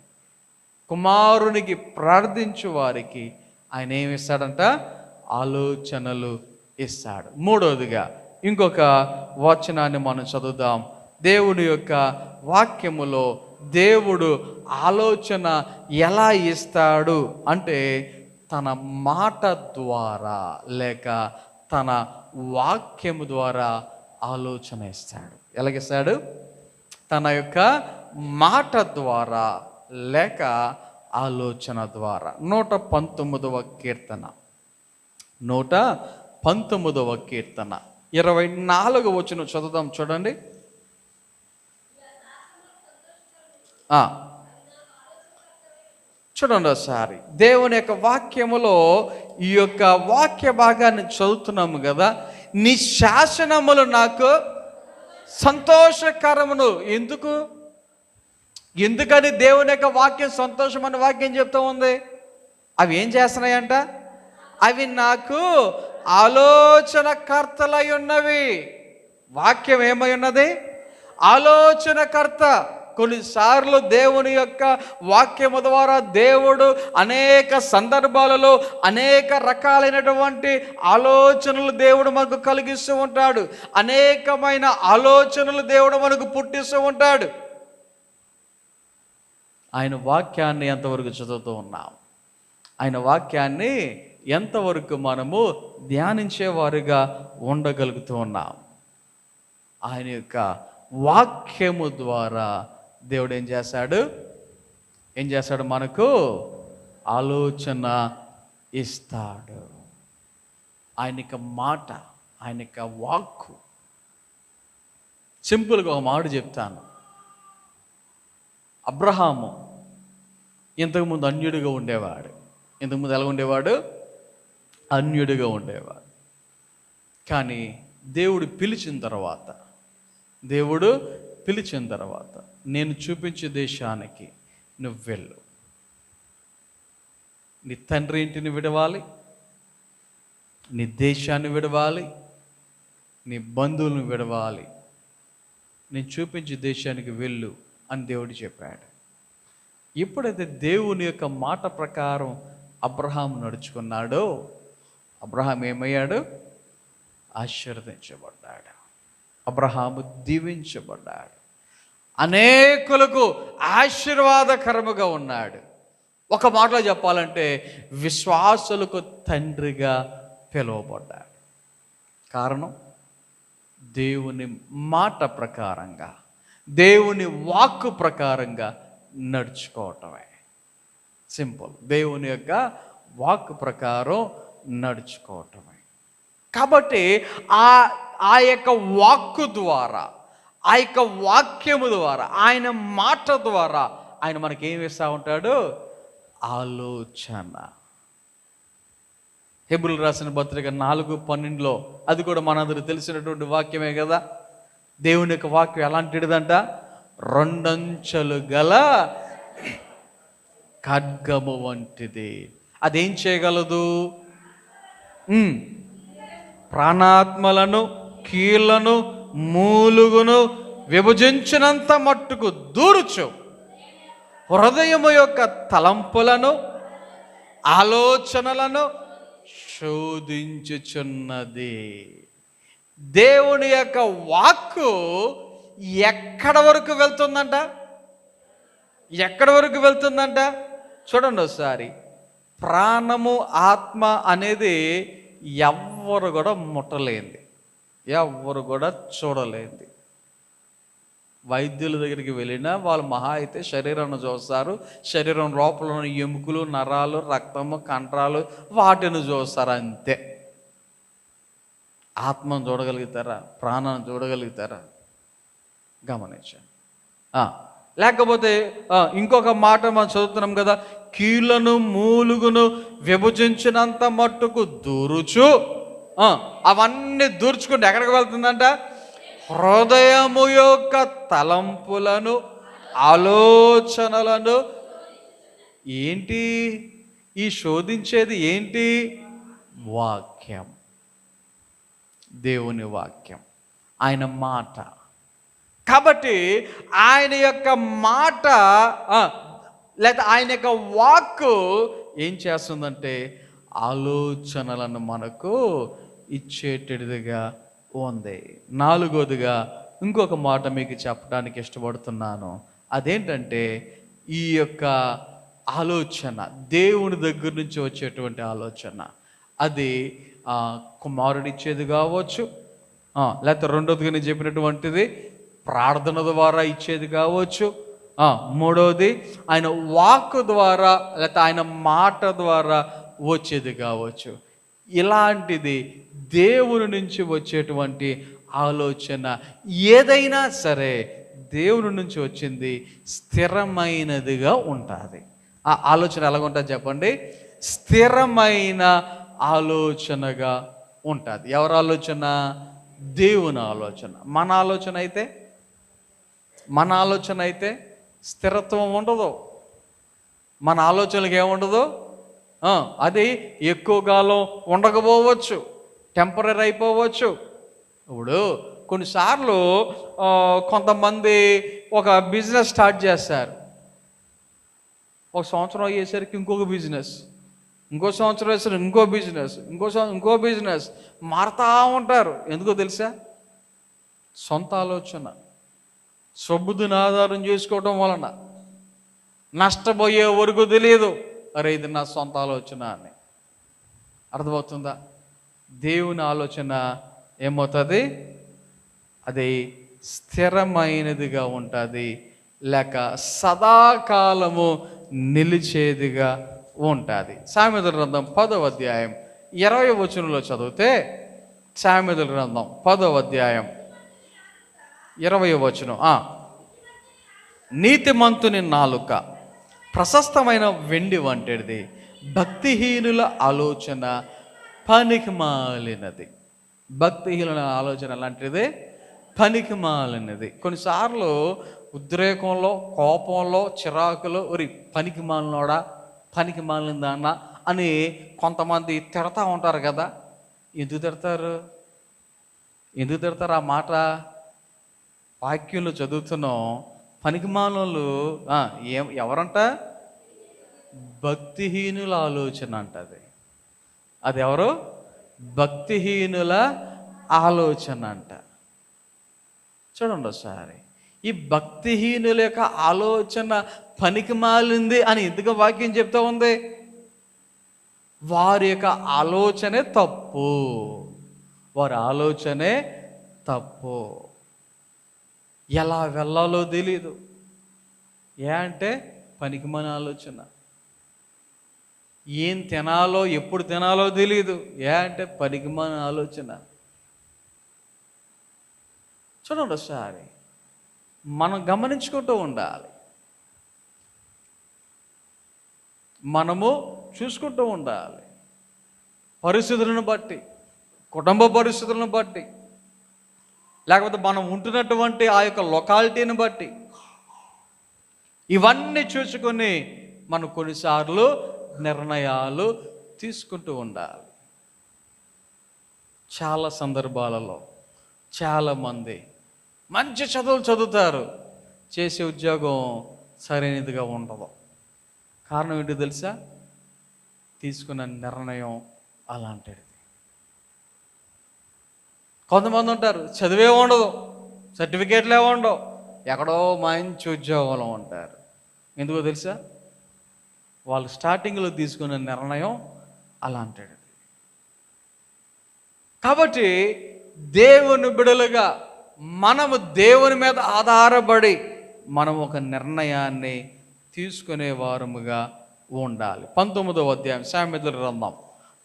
కుమారునికి ప్రార్థించు వారికి ఆయన ఏమి ఇస్తాడంట? ఆలోచనలు ఇస్తాడు. 3వదిగా ఇంకొక వచనాన్ని మనం చదువుదాం. దేవుని యొక్క వాక్యములో దేవుడు ఆలోచన ఎలా ఇస్తాడు అంటే తన మాట ద్వారా లేక తన వాక్యము ద్వారా ఆలోచన ఇస్తాడు. ఎలాగిస్తాడు? తన యొక్క మాట ద్వారా లేక ఆలోచన ద్వారా. 119వ కీర్తన 119వ కీర్తన 24వ వచనం చదువుదాం, చూడండి. చూడండి ఒకసారి. దేవుని యొక్క వాక్యములో ఈ యొక్క వాక్య భాగాన్ని చదువుతున్నాము కదా. నీ శాసనములు నాకు సంతోషకరమును. ఎందుకని దేవుని యొక్క వాక్యం సంతోషం అనే వాక్యం చెప్తూ ఉంది? అవి ఏం చేస్తున్నాయంట? అవి నాకు ఆలోచనకర్తలై ఉన్నవి. వాక్యం ఏమై ఉన్నది? ఆలోచనకర్త. కొన్నిసార్లు దేవుని యొక్క వాక్యము ద్వారా దేవుడు అనేక సందర్భాలలో అనేక రకాలైనటువంటి ఆలోచనలు దేవుడు మనకు కలిగిస్తూ ఉంటాడు. అనేకమైన ఆలోచనలు దేవుడు మనకు పుట్టిస్తూ ఉంటాడు. ఆయన వాక్యాన్ని ఎంతవరకు చదువుతూ ఉన్నాం? ఆయన వాక్యాన్ని ఎంతవరకు మనము ధ్యానించేవారుగా ఉండగలుగుతూ ఉన్నాం? ఆయన యొక్క వాక్యము ద్వారా దేవుడు ఏం చేస్తాడు? మనకు ఆలోచన ఇస్తాడు. ఆయన యొక్క మాట, ఆయన యొక్క వాక్కు. సింపుల్గా ఒక మాట చెప్తాను. అబ్రహాము ఇంతకుముందు అన్యుడిగా ఉండేవాడు. ఇంతకుముందు ఎలా ఉండేవాడు? అన్యుడిగా ఉండేవాడు. కానీ దేవుడు పిలిచిన తర్వాత నేను చూపించే దేశానికి నువ్వు వెళ్ళు. నీ తండ్రి ఇంటిని విడవాలి, నీ దేశాన్ని విడవాలి, నీ బంధువులను విడవాలి, నేను చూపించే దేశానికి వెళ్ళు అని దేవుడు చెప్పాడు. ఎప్పుడైతే దేవుని యొక్క మాట ప్రకారం అబ్రహాం నడుచుకున్నాడో, అబ్రహాం ఏమయ్యాడు? ఆశీర్వదించబడ్డాడు. అబ్రహాము దీవించబడ్డాడు. అనేకులకు ఆశీర్వాదకరముగా ఉన్నాడు. ఒక మాటలో చెప్పాలంటే విశ్వాసులకు తండ్రిగా పిలువబడ్డాడు. కారణం దేవుని మాట ప్రకారంగా, దేవుని వాక్కు ప్రకారంగా నడుచుకోవటమే. సింపుల్. దేవుని యొక్క వాక్కు ప్రకారం నడుచుకోవటమే. కాబట్టి ఆ యొక్క వాక్కు ద్వారా, ఆ యొక్క వాక్యము ద్వారా, ఆయన మాట ద్వారా ఆయన మనకి ఏమి ఇస్తూ ఉంటాడు? ఆలోచన. హెబ్రీయులకు రాసిన పత్రిక 4:12 అది కూడా మనందరికి తెలిసినటువంటి వాక్యమే కదా. దేవుని యొక్క వాక్యం ఎలాంటిదంట? 2 అంచులు గల ఖడ్గము వంటిది. అదేం చేయగలదు? ప్రాణాత్మలను, కీళ్లను, మూలుగును విభజించినంత మట్టుకు దూరుచు, హృదయము యొక్క తలంపులను, ఆలోచనలను శోధించుచున్నది. దేవుని యొక్క వాక్కు ఎక్కడి వరకు వెళ్తుందంట? చూడండి ఒకసారి. ప్రాణము, ఆత్మ అనేది ఎవ్వరు కూడా ముట్టలేంది, ఎవ్వరు కూడా చూడలేంది. వైద్యుల దగ్గరికి వెళ్ళినా వాళ్ళు మహా అయితే శరీరాన్ని చూస్తారు. శరీరం లోపల ఉన్న ఎముకలు, నరాలు, రక్తము, కండరాలు వాటిని చూస్తారు, అంతే. ఆత్మను చూడగలుగుతారా? ప్రాణాన్ని చూడగలుగుతారా? గమనించండి. లేకపోతే ఇంకొక మాట మనం చదువుతున్నాం కదా, కీళ్లను మూలుగును విభజించినంత మట్టుకు దూరుచు, అవన్నీ దూర్చుకుంటే ఎక్కడికి వెళ్తుందంట? హృదయము యొక్క తలంపులను, ఆలోచనలను. ఏంటి ఈ శోధించేది? ఏంటి? వాక్యం, దేవుని వాక్యం, ఆయన మాట. కాబట్టి ఆయన యొక్క మాట లేదా ఆయన యొక్క వాక్కు ఏం చేస్తుందంటే ఆలోచనలను మనకు ఇచ్చేటదిగా ఉంది. నాలుగోదిగా ఇంకొక మాట మీకు చెప్పడానికి ఇష్టపడుతున్నాను. అదేంటంటే ఈ యొక్క ఆలోచన దేవుని దగ్గర నుంచి వచ్చేటువంటి ఆలోచన, అది కుమారుడిచ్చేది కావచ్చు, లేకపోతే రెండోదిగా నేను చెప్పినటువంటిది ప్రార్థన ద్వారా ఇచ్చేది కావచ్చు, మూడవది ఆయన వాక్ ద్వారా లేకపోతే ఆయన మాట ద్వారా వచ్చేది కావచ్చు. ఇలాంటిది దేవుని నుంచి వచ్చేటువంటి ఆలోచన ఏదైనా సరే దేవుని నుంచి వచ్చింది స్థిరమైనదిగా ఉంటుంది. ఆ ఆలోచన ఎలాగుంటుంది చెప్పండి? స్థిరమైన ఆలోచనగా ఉంటుంది. ఎవరి ఆలోచన? దేవుని ఆలోచన. మన ఆలోచన అయితే స్థిరత్వం ఉండదు. మన ఆలోచనలకు ఏముండదు, అది ఎక్కువ కాలం ఉండకపోవచ్చు, టెంపరీ అయిపోవచ్చు. ఇప్పుడు కొన్నిసార్లు కొంతమంది ఒక బిజినెస్ స్టార్ట్ చేస్తారు, ఒక సంవత్సరం అయ్యేసరికి ఇంకొక బిజినెస్, ఇంకో సంవత్సరం వేసరికి ఇంకో బిజినెస్, ఇంకో బిజినెస్ మారుతూ ఉంటారు. ఎందుకో తెలుసా? సొంత ఆలోచన, సొబ్బుదిని ఆధారం చేసుకోవడం వలన నష్టపోయే వరకు తెలియదు, అరే ఇది నా సొంత ఆలోచన అని. అర్థమవుతుందా? దేవుని ఆలోచన ఏమవుతుంది? అది స్థిరమైనదిగా ఉంటుంది, లేక సదాకాలము నిలిచేదిగా ఉంటుంది. సామెతల గ్రంథం 10వ అధ్యాయం 20వ వచనంలో చదివితే, సామెతల గ్రంథం 10వ అధ్యాయం 20వ వచనం, నీతిమంతుని నాలుక ప్రశస్తమైన వెండి వంటిది, భక్తిహీనుల ఆలోచన పనికి మాలినది. భక్తిహీనుల ఆలోచన అలాంటిది, పనికి మాలినది. కొన్నిసార్లు ఉద్రేకంలో, కోపంలో, చిరాకులో పనికి మాలినోడా, పనికి మాలిందానా అని కొంతమంది తిడతా ఉంటారు కదా. ఎందుకు తిడతారు ఆ మాట? వాక్యంలో చదువుతున్నాం, పనికి మాలినోళ్ళు ఎవరంట? భక్తిహీనుల ఆలోచన అంటది. అది ఎవరు? భక్తిహీనుల ఆలోచన అంట. చూడండి ఒకసారి, ఈ భక్తిహీనుల యొక్క ఆలోచన పనికి మాలింది అని ఎందుకు వాక్యం చెప్తా ఉంది? వారి యొక్క ఆలోచనే తప్పు, వారి ఆలోచనే తప్పు. ఎలా వెళ్ళాలో తెలీదు. అంటే పనికిమాలిన ఆలోచన. ఏం తినాలో ఎప్పుడు తినాలో తెలీదు. అంటే పనికిమాలిన ఆలోచన. చూడండి ఒకసారి, మనం గమనించుకుంటూ ఉండాలి, మనము చూసుకుంటూ ఉండాలి. పరిస్థితులను బట్టి, కుటుంబ పరిస్థితులను బట్టి, లేకపోతే మనం ఉంటున్నటువంటి ఆ యొక్క లొకాలిటీని బట్టి, ఇవన్నీ చూసుకొని మనం కొన్నిసార్లు నిర్ణయాలు తీసుకుంటూ ఉండాలి. చాలా సందర్భాలలో చాలామంది మంచి చదువులు చదువుతారు, చేసే ఉద్యోగం సరైనదిగా ఉండదు. కారణం ఏంటో తెలుసా? తీసుకున్న నిర్ణయం అలాంటిది. కొంతమంది ఉంటారు, చదివే ఉండదు, సర్టిఫికేట్లే ఉండవు, ఎక్కడో మంచి ఉద్యోగంలో ఉంటారు. ఎందుకో తెలుసా? వాళ్ళు స్టార్టింగ్లో తీసుకున్న నిర్ణయం అలాంటిది. కాబట్టి దేవుని బిడలుగా మనము దేవుని మీద ఆధారపడి మనం ఒక నిర్ణయాన్ని తీసుకునే వారముగా ఉండాలి. 19వ అధ్యాయం, సామెతల గ్రంథం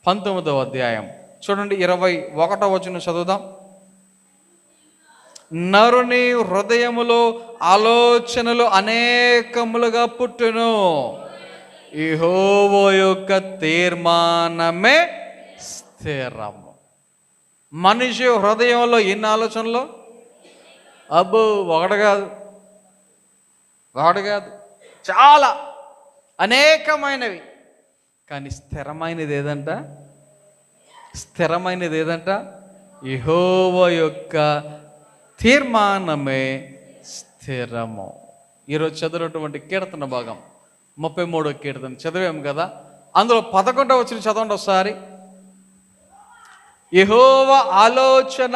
19వ అధ్యాయం చూడండి, 21వ వచనం చదువుదాం. నరుని హృదయములో ఆలోచనలు అనేకములుగా పుట్టును, యెహోవా యొక్క తీర్మానమే స్థిరము. మనిషి హృదయంలో ఎన్ని ఆలోచనలు? అబ్బో, ఒకటి కాదు, చాలా అనేకమైనవి. కానీ స్థిరమైనది ఏదంట? యెహోవా యొక్క తీర్మానమే స్థిరము. ఈరోజు చదివినటువంటి కీర్తన భాగం 33వ కీర్తన చదివాము కదా. అందులో 11వ వచనం చదవండి ఒకసారి. యెహోవా ఆలోచన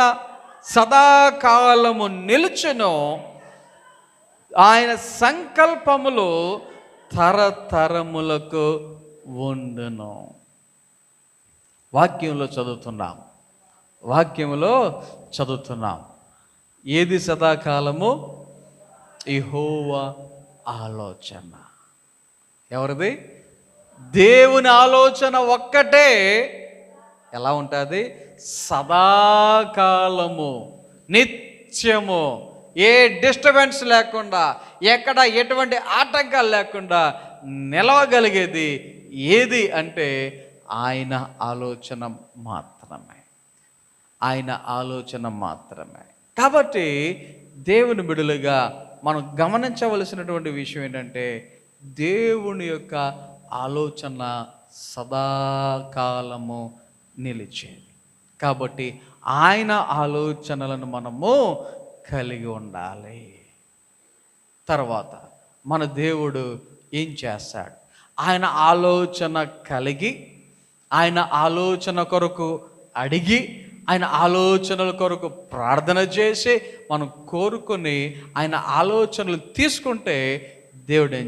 సదాకాలము నిలుచును, ఆయన సంకల్పములు తరతరములకు ఉండును. వాక్యంలో చదువుతున్నాం. ఏది సదాకాలము? యెహోవా ఆలోచన. ఎవరిది? దేవుని ఆలోచన ఒక్కటే ఎలా ఉంటుంది? సదాకాలము, నిత్యము, ఏ డిస్టర్బెన్స్ లేకుండా, ఎక్కడ ఎటువంటి ఆటంకాలు లేకుండా నిలవగలిగేది ఏది అంటే ఆయన ఆలోచన మాత్రమే. కాబట్టి దేవుని బిడ్డలుగా మనం గమనించవలసినటువంటి విషయం ఏంటంటే దేవుని యొక్క ఆలోచన సదాకాలము నిలిచేది. కాబట్టి ఆయన ఆలోచనలను మనము కలిగి ఉండాలి. తర్వాత మన దేవుడు ఏం చేస్తాడు? ఆయన ఆలోచన కలిగి, ఆయన ఆలోచన కొరకు అడిగి, ఆయన ఆలోచనల కొరకు ప్రార్థన చేసి మనం కోరుకొని ఆయన ఆలోచనలు తీసుకుంటే దేవుడు ఏం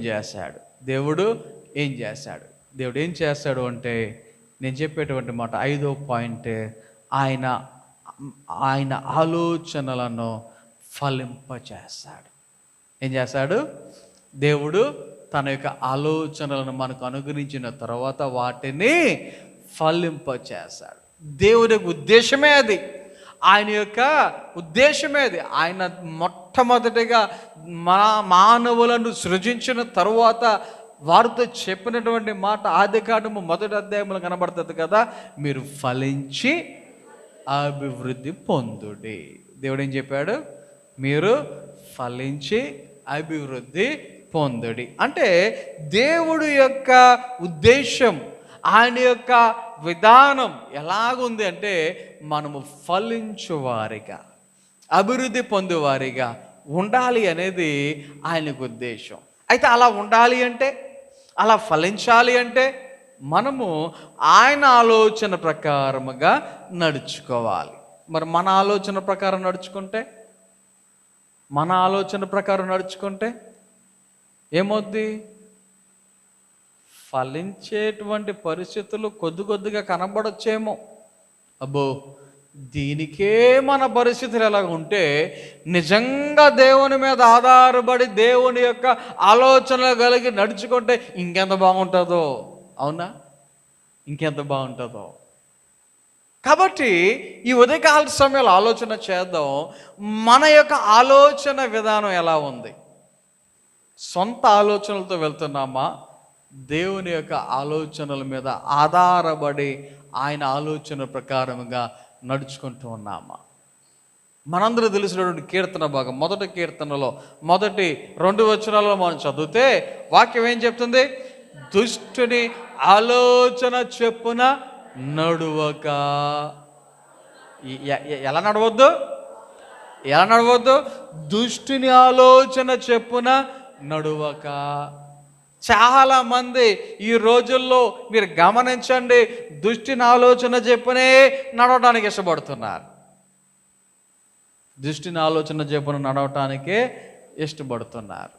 చేస్తాడు అంటే నేను చెప్పేటువంటి మాట 5వ పాయింట్, ఆయన ఆలోచనలను ఫలింపచేస్తాడు. ఏం చేస్తాడు? దేవుడు తన యొక్క ఆలోచనలను మనకు అనుగ్రహించిన తర్వాత వాటిని ఫలింపచేస్తాడు. దేవుని యొక్క ఉద్దేశమే అది. ఆయన యొక్క ఉద్దేశమే అది. ఆయన మొట్టమొదటిగా మానవులను సృజించిన తరువాత వారితో చెప్పినటువంటి మాట ఆదికాండము 1వ అధ్యాయంలో కనబడుతుంది కదా, మీరు ఫలించి అభివృద్ధి పొందుడి. దేవుడు ఏం చెప్పాడు? మీరు ఫలించి అభివృద్ధి పొందుడి. అంటే దేవుడి యొక్క ఉద్దేశం, ఆయన యొక్క విధానం ఎలాగుంది అంటే మనము ఫలించువారిగా, అభివృద్ధి పొందేవారిగా ఉండాలి అనేది ఆయనకు ఉద్దేశం. అయితే అలా ఉండాలి అంటే, అలా ఫలించాలి అంటే మనము ఆయన ఆలోచన ప్రకారముగా నడుచుకోవాలి. మరి మన ఆలోచన ప్రకారం నడుచుకుంటే ఏమవుద్ది? ఫలించేటువంటి పరిస్థితులు కొద్దిగా కనబడొచ్చేమో. అబ్బో, దీనికే మన పరిస్థితులు ఎలా ఉంటే నిజంగా దేవుని మీద ఆధారపడి దేవుని యొక్క ఆలోచనలు కలిగి నడుచుకుంటే ఇంకెంత బాగుంటుందో. అవునా? ఇంకెంత బాగుంటుందో. కాబట్టి ఈ ఉదయకాల సమయంలో ఆలోచన చేద్దాం, మన యొక్క ఆలోచన విధానం ఎలా ఉంది? సొంత ఆలోచనలతో వెళ్తున్నామా? దేవుని యొక్క ఆలోచనల మీద ఆధారపడి ఆయన ఆలోచన ప్రకారంగా నడుచుకుంటూ ఉన్నామా? మనందరూ తెలిసినటువంటి కీర్తన భాగం 1వ కీర్తనలో మొదటి 2 వచనాలలో మనం చదివితే వాక్యం ఏం చెప్తుంది? దుష్టుని ఆలోచన చెప్పున నడువక. ఎలా నడవద్దు? దుష్టుని ఆలోచన చెప్పున నడువక. చాలా మంది ఈ రోజుల్లో మీరు గమనించండి, దుష్టిని ఆలోచన చెప్పునే నడవటానికి ఇష్టపడుతున్నారు. దుష్టిని ఆలోచన చెప్పున నడవటానికే ఇష్టపడుతున్నారు.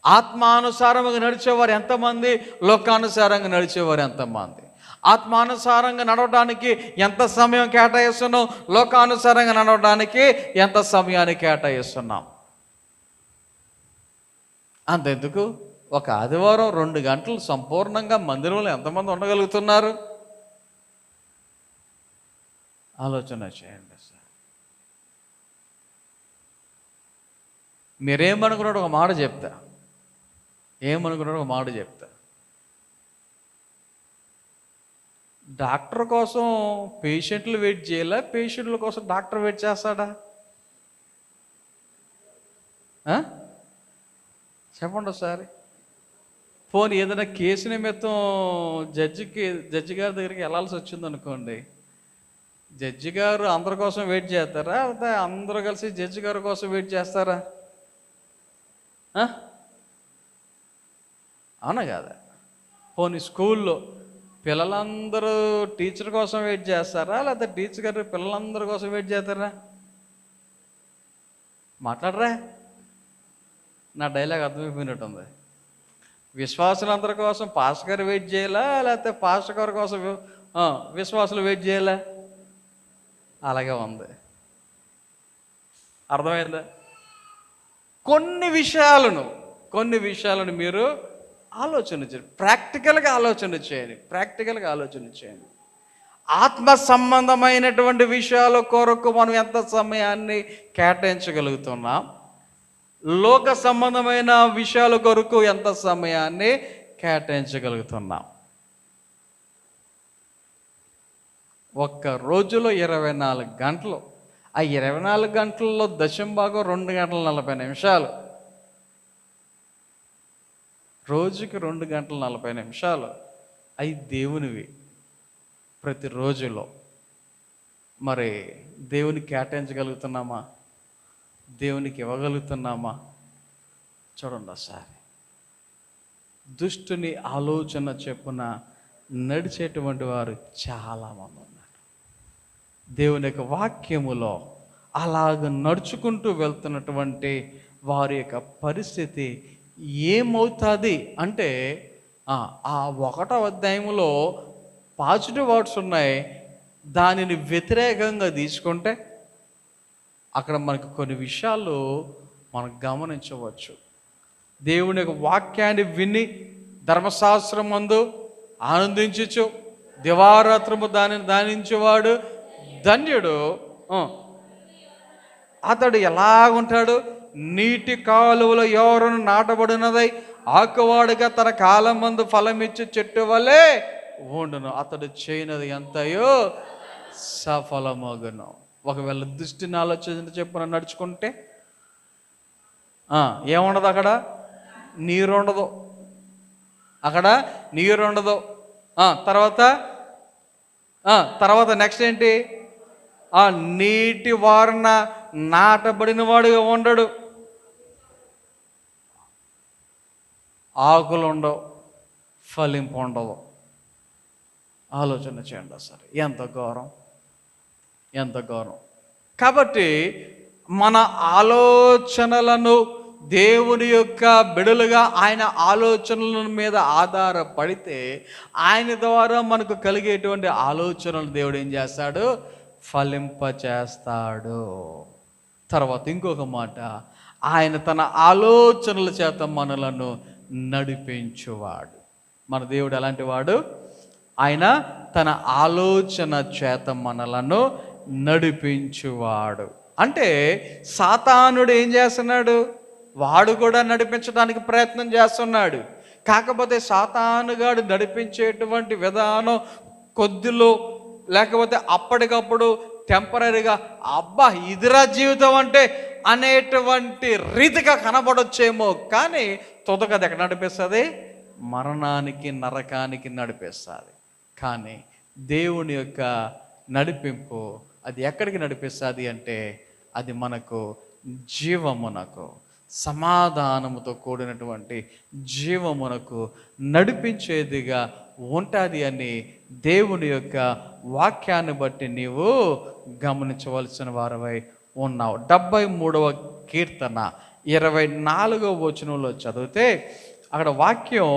ఆత్మానుసారంగా నడిచేవారు ఎంతమంది, లోకానుసారంగా నడిచేవారు ఎంతమంది? ఆత్మానుసారంగా నడవడానికి ఎంత సమయం కేటాయిస్తున్నాం, లోకానుసారంగా నడవడానికి ఎంత సమయాన్ని కేటాయిస్తున్నాం? అంతెందుకు, ఒక ఆదివారం 2 గంటలు సంపూర్ణంగా మందిరంలో ఎంతమంది ఉండగలుగుతున్నారు? ఆలోచన చేయండి సార్. మీరేమనుకున్నాడు ఒక మాట చెప్తా, డాక్టర్ కోసం పేషెంట్లు వెయిట్ చేయాలా? పేషెంట్ల కోసం డాక్టర్ వెయిట్ చేస్తాడా? చెప్పండి ఒకసారి. పోనీ ఏదైనా కేసు నిమిత్తం జడ్జి గారి దగ్గరికి వెళ్ళాల్సి వచ్చింది అనుకోండి, జడ్జి గారు అందరి కోసం వెయిట్ చేస్తారా? లేకపోతే అందరూ కలిసి జడ్జి గారి కోసం వెయిట్ చేస్తారా? అవునా కదా? పోనీ స్కూల్లో పిల్లలందరూ టీచర్ కోసం వెయిట్ చేస్తారా, లేకపోతే టీచర్ గారు పిల్లలందరి కోసం వెయిట్ చేస్తారా? మాట్లాడరా? నా డైలాగ్ అర్థమైపోయినట్టుంది. విశ్వాసులందరి కోసం పాస్టర్ గారు వెయిట్ చేయాలా, లేకపోతే పాస్టర్ గారి కోసం విశ్వాసులు వెయిట్ చేయాలా? అలాగే ఉంది. అర్థమైందా? కొన్ని విషయాలను మీరు ఆలోచన చేయండి, ప్రాక్టికల్గా ఆలోచన చేయండి. ఆత్మ సంబంధమైనటువంటి విషయాల కొరకు మనం ఎంత సమయాన్ని కేటాయించగలుగుతున్నాం, లోక సంబంధమైన విషయాల కొరకు ఎంత సమయాన్ని కేటాయించగలుగుతున్నాం. ఒక్క రోజులో 24 గంటలు, ఆ 24 గంటల్లో దశంభాగం 2 గంటల 40 నిమిషాలు, రోజుకి 2 గంటల 40 నిమిషాలు అవి దేవునివి. ప్రతి రోజులో మరి దేవునికి కేటాయించగలుగుతున్నామా? దేవునికి ఇవ్వగలుగుతున్నామా? చూడండి ఒకసారి. దుష్టుని ఆలోచన చెప్పున నడిచేటువంటి వారు చాలామంది ఉన్నారు. దేవుని యొక్క వాక్యములో అలాగ నడుచుకుంటూ వెళ్తున్నటువంటి వారి యొక్క పరిస్థితి ఏమవుతుంది అంటే, ఆ 1వ అధ్యాయంలో పాజిటివ్ వర్డ్స్ ఉన్నాయి, దానిని వ్యతిరేకంగా తీసుకుంటే అక్కడ మనకు కొన్ని విషయాలు మనం గమనించవచ్చు. దేవుని యొక్క వాక్యాన్ని విని ధర్మశాస్త్రం మందు ఆనందించచ్చు, దివారాత్రము దానిని ధ్యానించేవాడు ధన్యుడు. అతడు ఎలాగుంటాడు? నీటి కాలువలో ఎవరును నాటబడినదై ఆకువాడుగా తన కాలం మందు ఫలమిచ్చి చెట్టు వలె ఉండును, అతడు చేయనది ఎంతయో సఫలమగును. ఒకవేళ దృష్టిని ఆలోచన చెప్పున నడుచుకుంటే ఏముండదు, అక్కడ నీరుండదు, తర్వాత నెక్స్ట్ ఏంటి? నీటి వారన నాటబడిన వాడుగా ఉండడు, ఆకులు ఉండవు, ఫలింపు ఉండవు. ఆలోచన చేయండి సరే, ఎంత ఘోరం. కాబట్టి మన ఆలోచనలను దేవుని యొక్క బిడలుగా ఆయన ఆలోచనల మీద ఆధారపడితే ఆయన ద్వారా మనకు కలిగేటువంటి ఆలోచనలు దేవుడు ఏం చేస్తాడు? ఫలింపచేస్తాడు. తర్వాత ఇంకొక మాట, ఆయన తన ఆలోచనల చేత మనలను నడిపించువాడు. మన దేవుడు ఎలాంటి వాడు? ఆయన తన ఆలోచన చేత మనలను నడిపించువాడు. అంటే సాతానుడు ఏం చేస్తున్నాడు? వాడు కూడా నడిపించడానికి ప్రయత్నం చేస్తున్నాడు. కాకపోతే సాతానుగాడు నడిపించేటువంటి విధానం కొద్దిలో, లేకపోతే అప్పటికప్పుడు టెంపరీగా అబ్బా ఇదిరా జీవితం అంటే అనేటువంటి రీతిగా కనబడొచ్చేమో, కానీ తుదకది ఎక్కడ నడిపిస్తుంది? మరణానికి, నరకానికి నడిపిస్తుంది. కానీ దేవుని యొక్క నడిపింపు అది ఎక్కడికి నడిపిస్తుంది అంటే అది మనకు జీవమునకు, సమాధానముతో కూడినటువంటి జీవమునకు నడిపించేదిగా ఉంటుంది అని దేవుని యొక్క వాక్యాన్ని బట్టి నీవు గమనించవలసిన వారవై ఉన్నావు. 73వ కీర్తన 24వ వచనంలో చదివితే అక్కడ వాక్యం,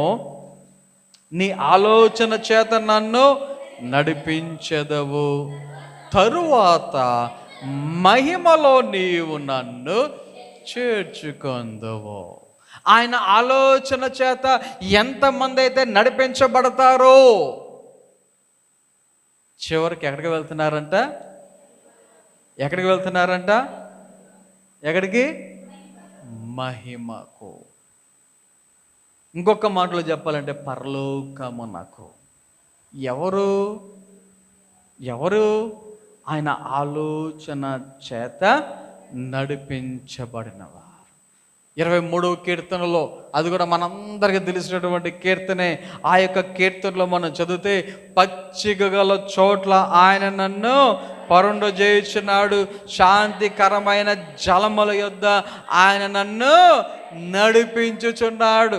నీ ఆలోచన చేత నన్ను నడిపించెదవు, తరువాత మహిమలో నీవు నన్ను చేర్చుకొందువు. ఆయన ఆలోచన చేత ఎంతమంది అయితే నడిపించబడతారో చివరికి ఎక్కడికి వెళ్తున్నారంట? ఎక్కడికి? మహిమకు. ఇంకొక మాటలో చెప్పాలంటే పరలోకమునకు. ఎవరు ఆయన ఆలోచన చేత నడిపించబడినవారు. 23వ కీర్తనలో, అది కూడా మనందరికీ తెలిసినటువంటి కీర్తనే. ఆ యొక్క కీర్తనలో మనం చదివితే, పచ్చిక గల చోట్ల ఆయన నన్ను పరుండజేయుచున్నాడు, శాంతికరమైన జలముల యొద్ద ఆయన నన్ను నడిపించుచున్నాడు.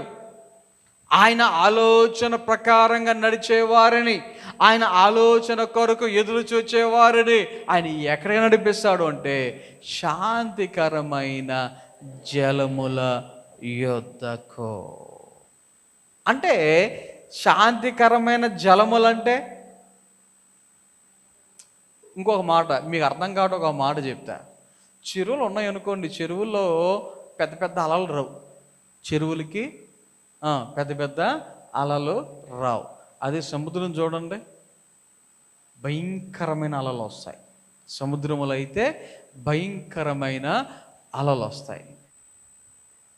ఆయన ఆలోచన ప్రకారంగా నడిచేవారిని, ఆయన ఆలోచన కొరకు ఎదురు చూచేవారిని ఆయన ఎక్కడికి నడిపిస్తాడు అంటే శాంతికరమైన జలముల యొద్దకు. అంటే శాంతికరమైన జలములంటే ఇంకొక మాట మీకు అర్థం కావడం, ఒక మాట చెప్తా. చెరువులు ఉన్నాయి అనుకోండి, చెరువుల్లో పెద్ద పెద్ద అలలు రావు. చెరువులకి పెద్ద పెద్ద అలలు రావు. అదే సముద్రం చూడండి, భయంకరమైన అలలు వస్తాయి. సముద్రములో అయితే భయంకరమైన అలలు వస్తాయి.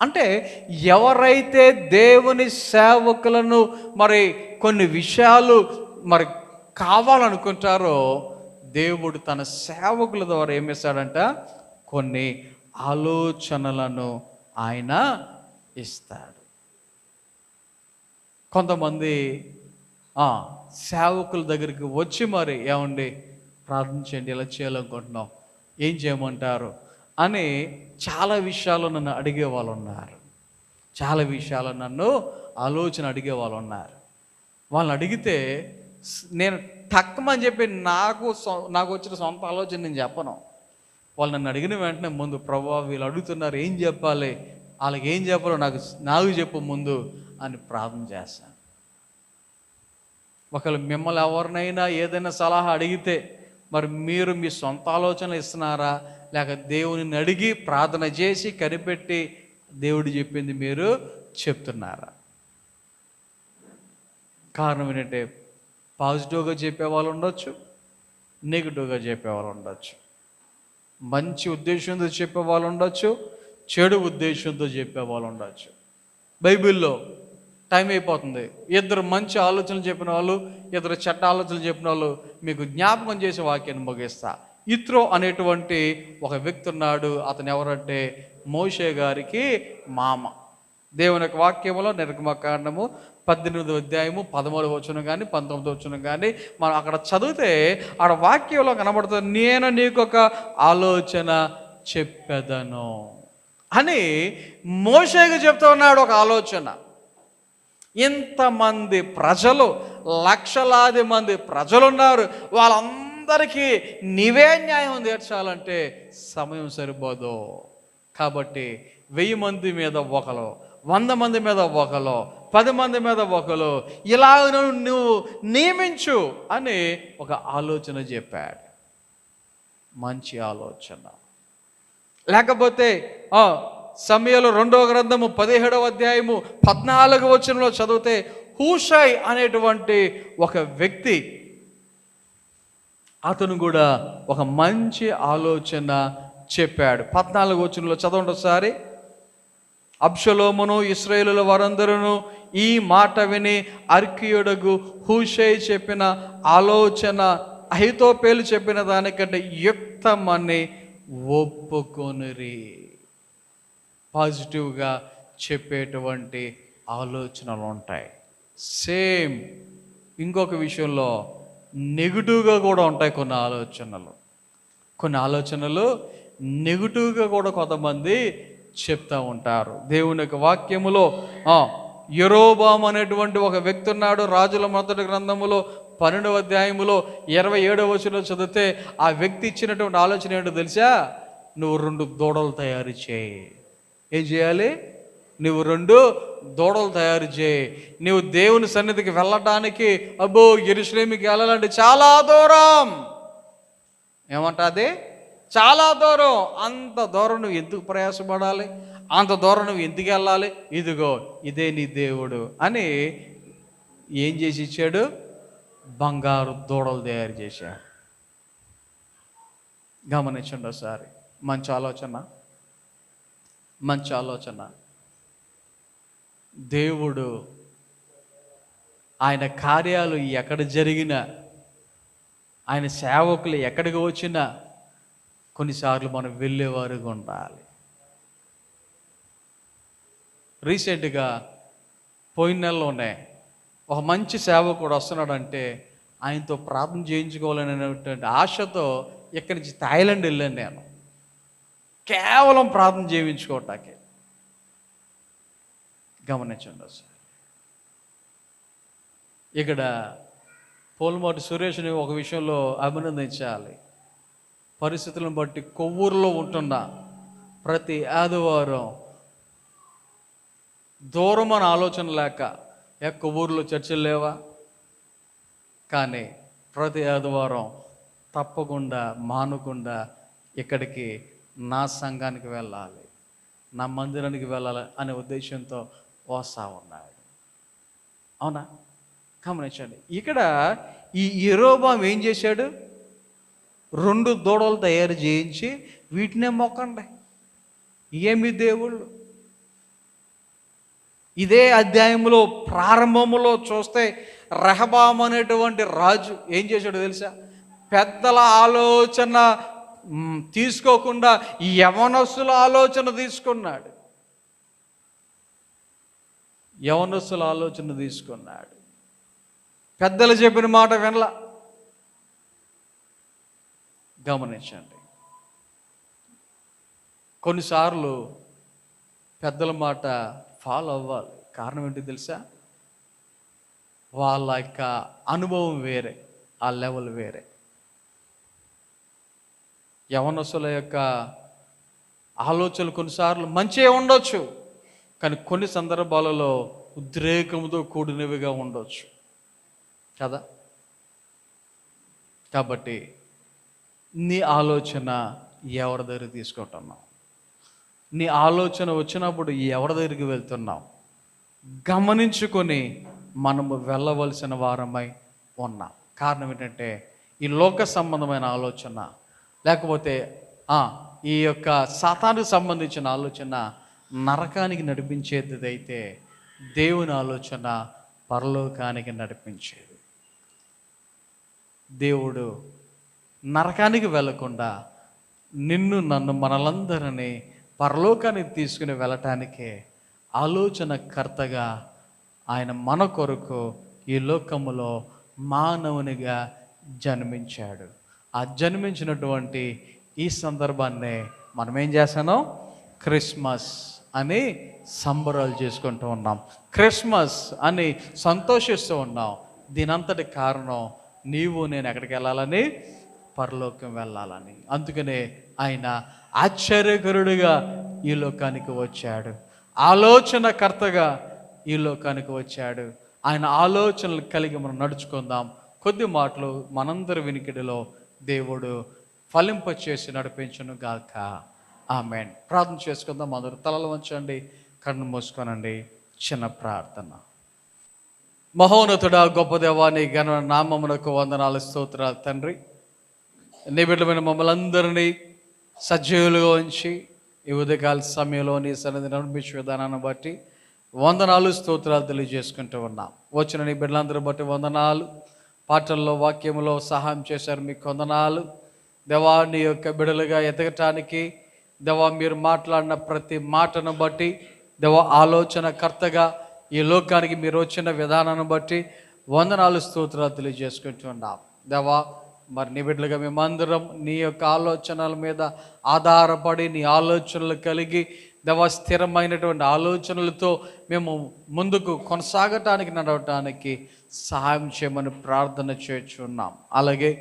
అంటే ఎవరైతే దేవుని సేవకులను మరి కొన్ని విషయాలు మరి కావాలనుకుంటారో దేవుడు తన సేవకుల ద్వారా ఏం చేస్తాడంట, కొన్ని ఆలోచనలను ఆయన ఇస్తాడు. కొంతమంది సేవకుల దగ్గరికి వచ్చి మరి ఏమండి ప్రార్థించండి, ఇలా చేయాలనుకుంటున్నాం, ఏం చేయమంటారు అని చాలా విషయాలు నన్ను అడిగే వాళ్ళు ఉన్నారు. చాలా విషయాలు నన్ను ఆలోచన అడిగే వాళ్ళు ఉన్నారు. వాళ్ళని అడిగితే నేను తక్కువని చెప్పి నాకు వచ్చిన సొంత ఆలోచన నేను చెప్పను. వాళ్ళు నన్ను అడిగిన వెంటనే ముందు ప్రభువా వీళ్ళు అడుగుతున్నారు, ఏం చెప్పాలి, వాళ్ళకి ఏం చెప్పాలో నాకు చెప్పు ముందు అని ప్రార్థన చేస్తాను. ఒకవేళ మిమ్మల్ని ఎవరినైనా ఏదైనా సలహా అడిగితే మరి మీరు మీ సొంత ఆలోచనలు ఇస్తున్నారా, లేక దేవుని అడిగి ప్రార్థన చేసి కనిపెట్టి దేవుడు చెప్పింది మీరు చెప్తున్నారా? కారణం ఏంటంటే పాజిటివ్గా చెప్పేవాళ్ళు ఉండొచ్చు, నెగిటివ్గా చెప్పేవాళ్ళు ఉండొచ్చు, మంచి ఉద్దేశంతో చెప్పేవాళ్ళు ఉండొచ్చు, చెడు ఉద్దేశంతో చెప్పేవాళ్ళు ఉండొచ్చు. బైబిల్లో టైం అయిపోతుంది. ఇద్దరు మంచి ఆలోచనలు చెప్పిన వాళ్ళు, ఇద్దరు చెడ్డ ఆలోచనలు చెప్పిన వాళ్ళు మీకు జ్ఞాపకం చేసే వాక్యాన్ని ముగిస్తా. ఇత్రో అనేటువంటి ఒక వ్యక్తి ఉన్నాడు. అతను ఎవరంటే మోషే గారికి మామ. దేవుని యొక్క వాక్యములో నిర్గమకాండము 18వ అధ్యాయము 13వ వచనం కానీ 19వ వచనం కానీ మనం అక్కడ చదివితే ఆడ వాక్యంలో కనబడుతుంది, నేను నీకు ఒక ఆలోచన చెప్పెదను అని మోషేకి చెప్తూ ఉన్నాడు. ఒక ఆలోచన. ఇంతమంది ప్రజలు, లక్షలాది మంది ప్రజలు ఉన్నారు, వాళ్ళందరికీ నీవే న్యాయం తీర్చాలంటే సమయం సరిపోదు. కాబట్టి 1000 మంది మీద ఒకరు, 100 మంది మీద ఒకరు, 10 మంది మీద ఒకరు, ఇలాగ నువ్వు నియమించు అని ఒక ఆలోచన చెప్పాడు. మంచి ఆలోచన. లేకపోతే సమూయేలు 2వ గ్రంథము 17వ అధ్యాయము 14వ వచనంలో చదివితే హూషై అనేటువంటి ఒక వ్యక్తి, అతను కూడా ఒక మంచి ఆలోచన చెప్పాడు. 14వ వచనంలో చదవండి ఒకసారి. అబ్షలోమును ఇశ్రాయేలుల వారందరూ ఈ మాట విని అర్కీయుడగు హూషై చెప్పిన ఆలోచన అహీతోపేలు చెప్పిన దానికంటే యుక్తమని ఒప్పుకొనిరి. పాజిటివ్గా చెప్పేటువంటి ఆలోచనలు ఉంటాయి. సేమ్ ఇంకొక విషయంలో నెగిటివ్గా కూడా ఉంటాయి కొన్ని ఆలోచనలు నెగిటివ్గా కూడా కొంతమంది చెప్తూ ఉంటారు. దేవుని యొక్క వాక్యములో యెరోబాము అనేటువంటి ఒక వ్యక్తి ఉన్నాడు. రాజుల మొదటి గ్రంథములో 12వ అధ్యాయములో 27వ వచనంలో చదివితే ఆ వ్యక్తి ఇచ్చినటువంటి ఆలోచన ఏంటో తెలుసా? నువ్వు 2 దూడలు తయారు చేయి. ఏం చేయాలి? నువ్వు 2 దూడలు తయారు చేయి. నువ్వు దేవుని సన్నిధికి వెళ్ళటానికి యెరూషలేముకి వెళ్ళాలంటే చాలా దూరం. ఏమంటుంది? చాలా దూరం. అంత దూరం నువ్వు ఎందుకు ప్రయాసపడాలి? అంత దూరం నువ్వు ఎందుకు వెళ్ళాలి? ఇదిగో ఇదే నీ దేవుడు అని ఏం చేసి ఇచ్చాడు? బంగారు దూడలు తయారు చేశాడు. గమనించండి ఒకసారి. మంచి ఆలోచన. దేవుడు ఆయన కార్యాలు ఎక్కడ జరిగినా, ఆయన సేవకులు ఎక్కడికి వచ్చినా కొన్నిసార్లు మనం వెళ్ళేవారుగా ఉండాలి. రీసెంట్గా పోయిన నెలలోనే ఒక మంచి సేవకుడు వస్తున్నాడంటే ఆయనతో ప్రార్థన చేయించుకోవాలనేటువంటి ఆశతో ఇక్కడి నుంచి థాయిలాండ్ వెళ్ళాను నేను, కేవలం ప్రార్థన చేయించుకోవటానికి. గమనించండి సార్. ఇక్కడ పోల్మాటి సురేష్ని ఒక విషయంలో అభినందించాలి. పరిస్థితులను బట్టి కొవ్వూరులో ఉంటున్న ప్రతి ఆదివారం దూరం అని ఆలోచన లేక కొవ్వూరులో చర్చలు లేవా, కానీ ప్రతి ఆదివారం తప్పకుండా మానకుండా ఇక్కడికి నా సంఘానికి వెళ్ళాలి, నా మందిరానికి వెళ్ళాలి అనే ఉద్దేశంతో వస్తూ ఉన్నాడు. అవునా? గమనించండి. ఇక్కడ ఈ యెరోబాము ఏం చేశాడు? 2 దూడలు తయారు చేయించి వీటినే మొక్కండి. ఏమి దేవుళ్ళు! ఇదే అధ్యాయంలో ప్రారంభంలో చూస్తే రెహబాము అనేటువంటి రాజు ఏం చేశాడో తెలుసా? పెద్దల ఆలోచన తీసుకోకుండా యవనస్తుల ఆలోచన తీసుకున్నాడు. యవనస్తుల ఆలోచన తీసుకున్నాడు. పెద్దలు చెప్పిన మాట వినలా. గమనించండి. కొన్నిసార్లు పెద్దల మాట ఫాలో అవ్వాలి. కారణం ఏంటి తెలుసా? వాళ్ళ యొక్క అనుభవం వేరే, ఆ లెవెల్ వేరే. యవనస్తుల యొక్క ఆలోచనలు కొన్నిసార్లు మంచిగా ఉండొచ్చు, కానీ కొన్ని సందర్భాలలో ఉద్రేకంతో కూడినవిగా ఉండొచ్చు కదా. కాబట్టి నీ ఆలోచన ఎవరి దగ్గర తీసుకుంటున్నావు? నీ ఆలోచన వచ్చినప్పుడు ఎవరి దగ్గరికి వెళ్తున్నావు? గమనించుకొని మనము వెళ్ళవలసిన వారమై ఉన్నాం. కారణం ఏంటంటే ఈ లోక సంబంధమైన ఆలోచన, లేకపోతే ఈ యొక్క సాతానుకు సంబంధించిన ఆలోచన నరకానికి నడిపించేది అయితే, దేవుని ఆలోచన పరలోకానికి నడిపించేది. దేవుడు నరకానికి వెళ్ళకుండా నిన్ను నన్ను మనలందరినీ పరలోకానికి తీసుకుని వెళ్ళటానికే ఆలోచనకర్తగా ఆయన మన కొరకు ఈ లోకములో మానవునిగా జన్మించాడు. ఆ జన్మించినటువంటి ఈ సందర్భాన్నే మనం ఏం చేస్తున్నాం? క్రిస్మస్ అని సంబరాలు చేసుకుంటూ ఉన్నాం, క్రిస్మస్ అని సంతోషిస్తూ ఉన్నాం. దీనంతటి కారణం నీవు నేను ఎక్కడికి వెళ్ళాలని? పరలోకం వెళ్ళాలని. అందుకనే ఆయన ఆశ్చర్యకరుడిగా ఈ లోకానికి వచ్చాడు, ఆలోచనకర్తగా ఈ లోకానికి వచ్చాడు. ఆయన ఆలోచనలు కలిగి మనం నడుచుకుందాం. కొద్ది మాటలు మనందరి వినికిడిలో దేవుడు ఫలింపచేసి నడిపించును గాక. ఆమేన్. ప్రార్థన చేసుకుందాం. అందరూ తలలు వంచండి, కన్ను మూసుకోనండి. చిన్న ప్రార్థన. మహోన్నతుడా, గొప్ప దేవా, నీ ఘన నామమునకు వందనాలు, స్తోత్రాలు తండ్రి. నీ బిడ్డలమైన మమ్మల్ని అందరినీ సజీవులుగా ఉంచి ఈ ఉదయకాల సమయంలో నీ సన్నిధి నడిపించే విధానాన్ని బట్టి వందనాలు, స్తోత్రాలు తెలియజేసుకుంటూ ఉన్నాం. వచ్చిన నీ బిడ్డలందరూ బట్టి వందనాలు. పాటల్లో వాక్యములో సహాయం చేశారు, మీకు వందనాలు దేవా. నీ యొక్క బిడ్డలుగా ఎదగటానికి దేవా మీరు మాట్లాడిన ప్రతి మాటను బట్టి దేవా ఆలోచనకర్తగా ఈ లోకానికి మీరు వచ్చిన విధానాన్ని బట్టి వందనాలు, స్తోత్రాలు తెలియజేసుకుంటున్నాం దేవా. మరి నీ బిడ్డలుగా మేమందరం నీ యొక్క ఆలోచనల మీద ఆధారపడి నీ ఆలోచనలు కలిగి దేవా స్థిరమైనటువంటి ఆలోచనలతో మేము ముందుకు కొనసాగటానికి, నడవటానికి సహాయం చేయమని ప్రార్థన చేస్తున్నాం. అలాగే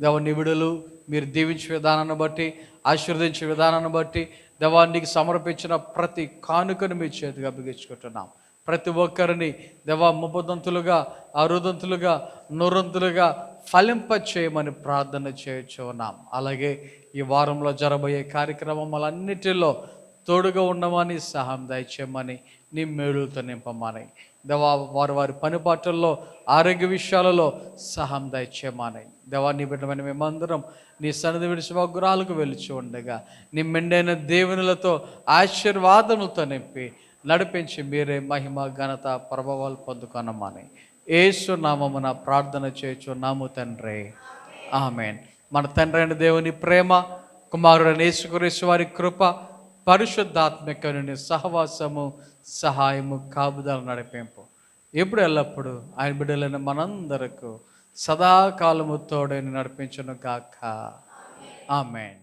దేవా నీ బిడ్డలు మీరు దీవించే విధానాన్ని బట్టి, ఆశీర్వదించే విధానాన్ని బట్టి దేవా నీకు సమర్పించిన ప్రతి కానుకను మీ చేతిగా అప్పగించుకుంటున్నాం. ప్రతి ఒక్కరిని దేవా 30దంతులుగా, 60దంతులుగా, 100దంతులుగా ఫలింప చేయమని ప్రార్థన చేస్తున్నాం. అలాగే ఈ వారంలో జరబోయే కార్యక్రమాలన్నిటిలో తోడుగా ఉండమని, సహాయం దయచేయమని, నీ మేలుతో నింపమని దేవా. వారి పని పాటల్లో, ఆరోగ్య విషయాలలో సహాయం దయచేయమని దేవా. నీ బిడ్డమైన మేమందరం నీ సన్నిధి విడిచి మా గృహాలకు వెలిచి ఉండగా నీ మెండైన దేవునిలతో ఆశీర్వాదములతో నింపి నడిపించి మీరే మహిమ, ఘనత, ప్రభావాలు పొందుకొనమని యేసు నామమున ప్రార్థన చేయుచున్నాము తండ్రి. ఆమేన్. మన తండ్రి అయిన దేవుని ప్రేమ, కుమారుడైన యేసుక్రీస్తు వారి కృప, పరిశుద్ధాత్మికమైన సహవాసము, సహాయము, కాపుదల, నడిపింపు ఎప్పుడు ఎల్లప్పుడు ఆయన బిడ్డలైన మనందరకు సదాకాలము తోడని నడిపించును గాక. ఆమేన్.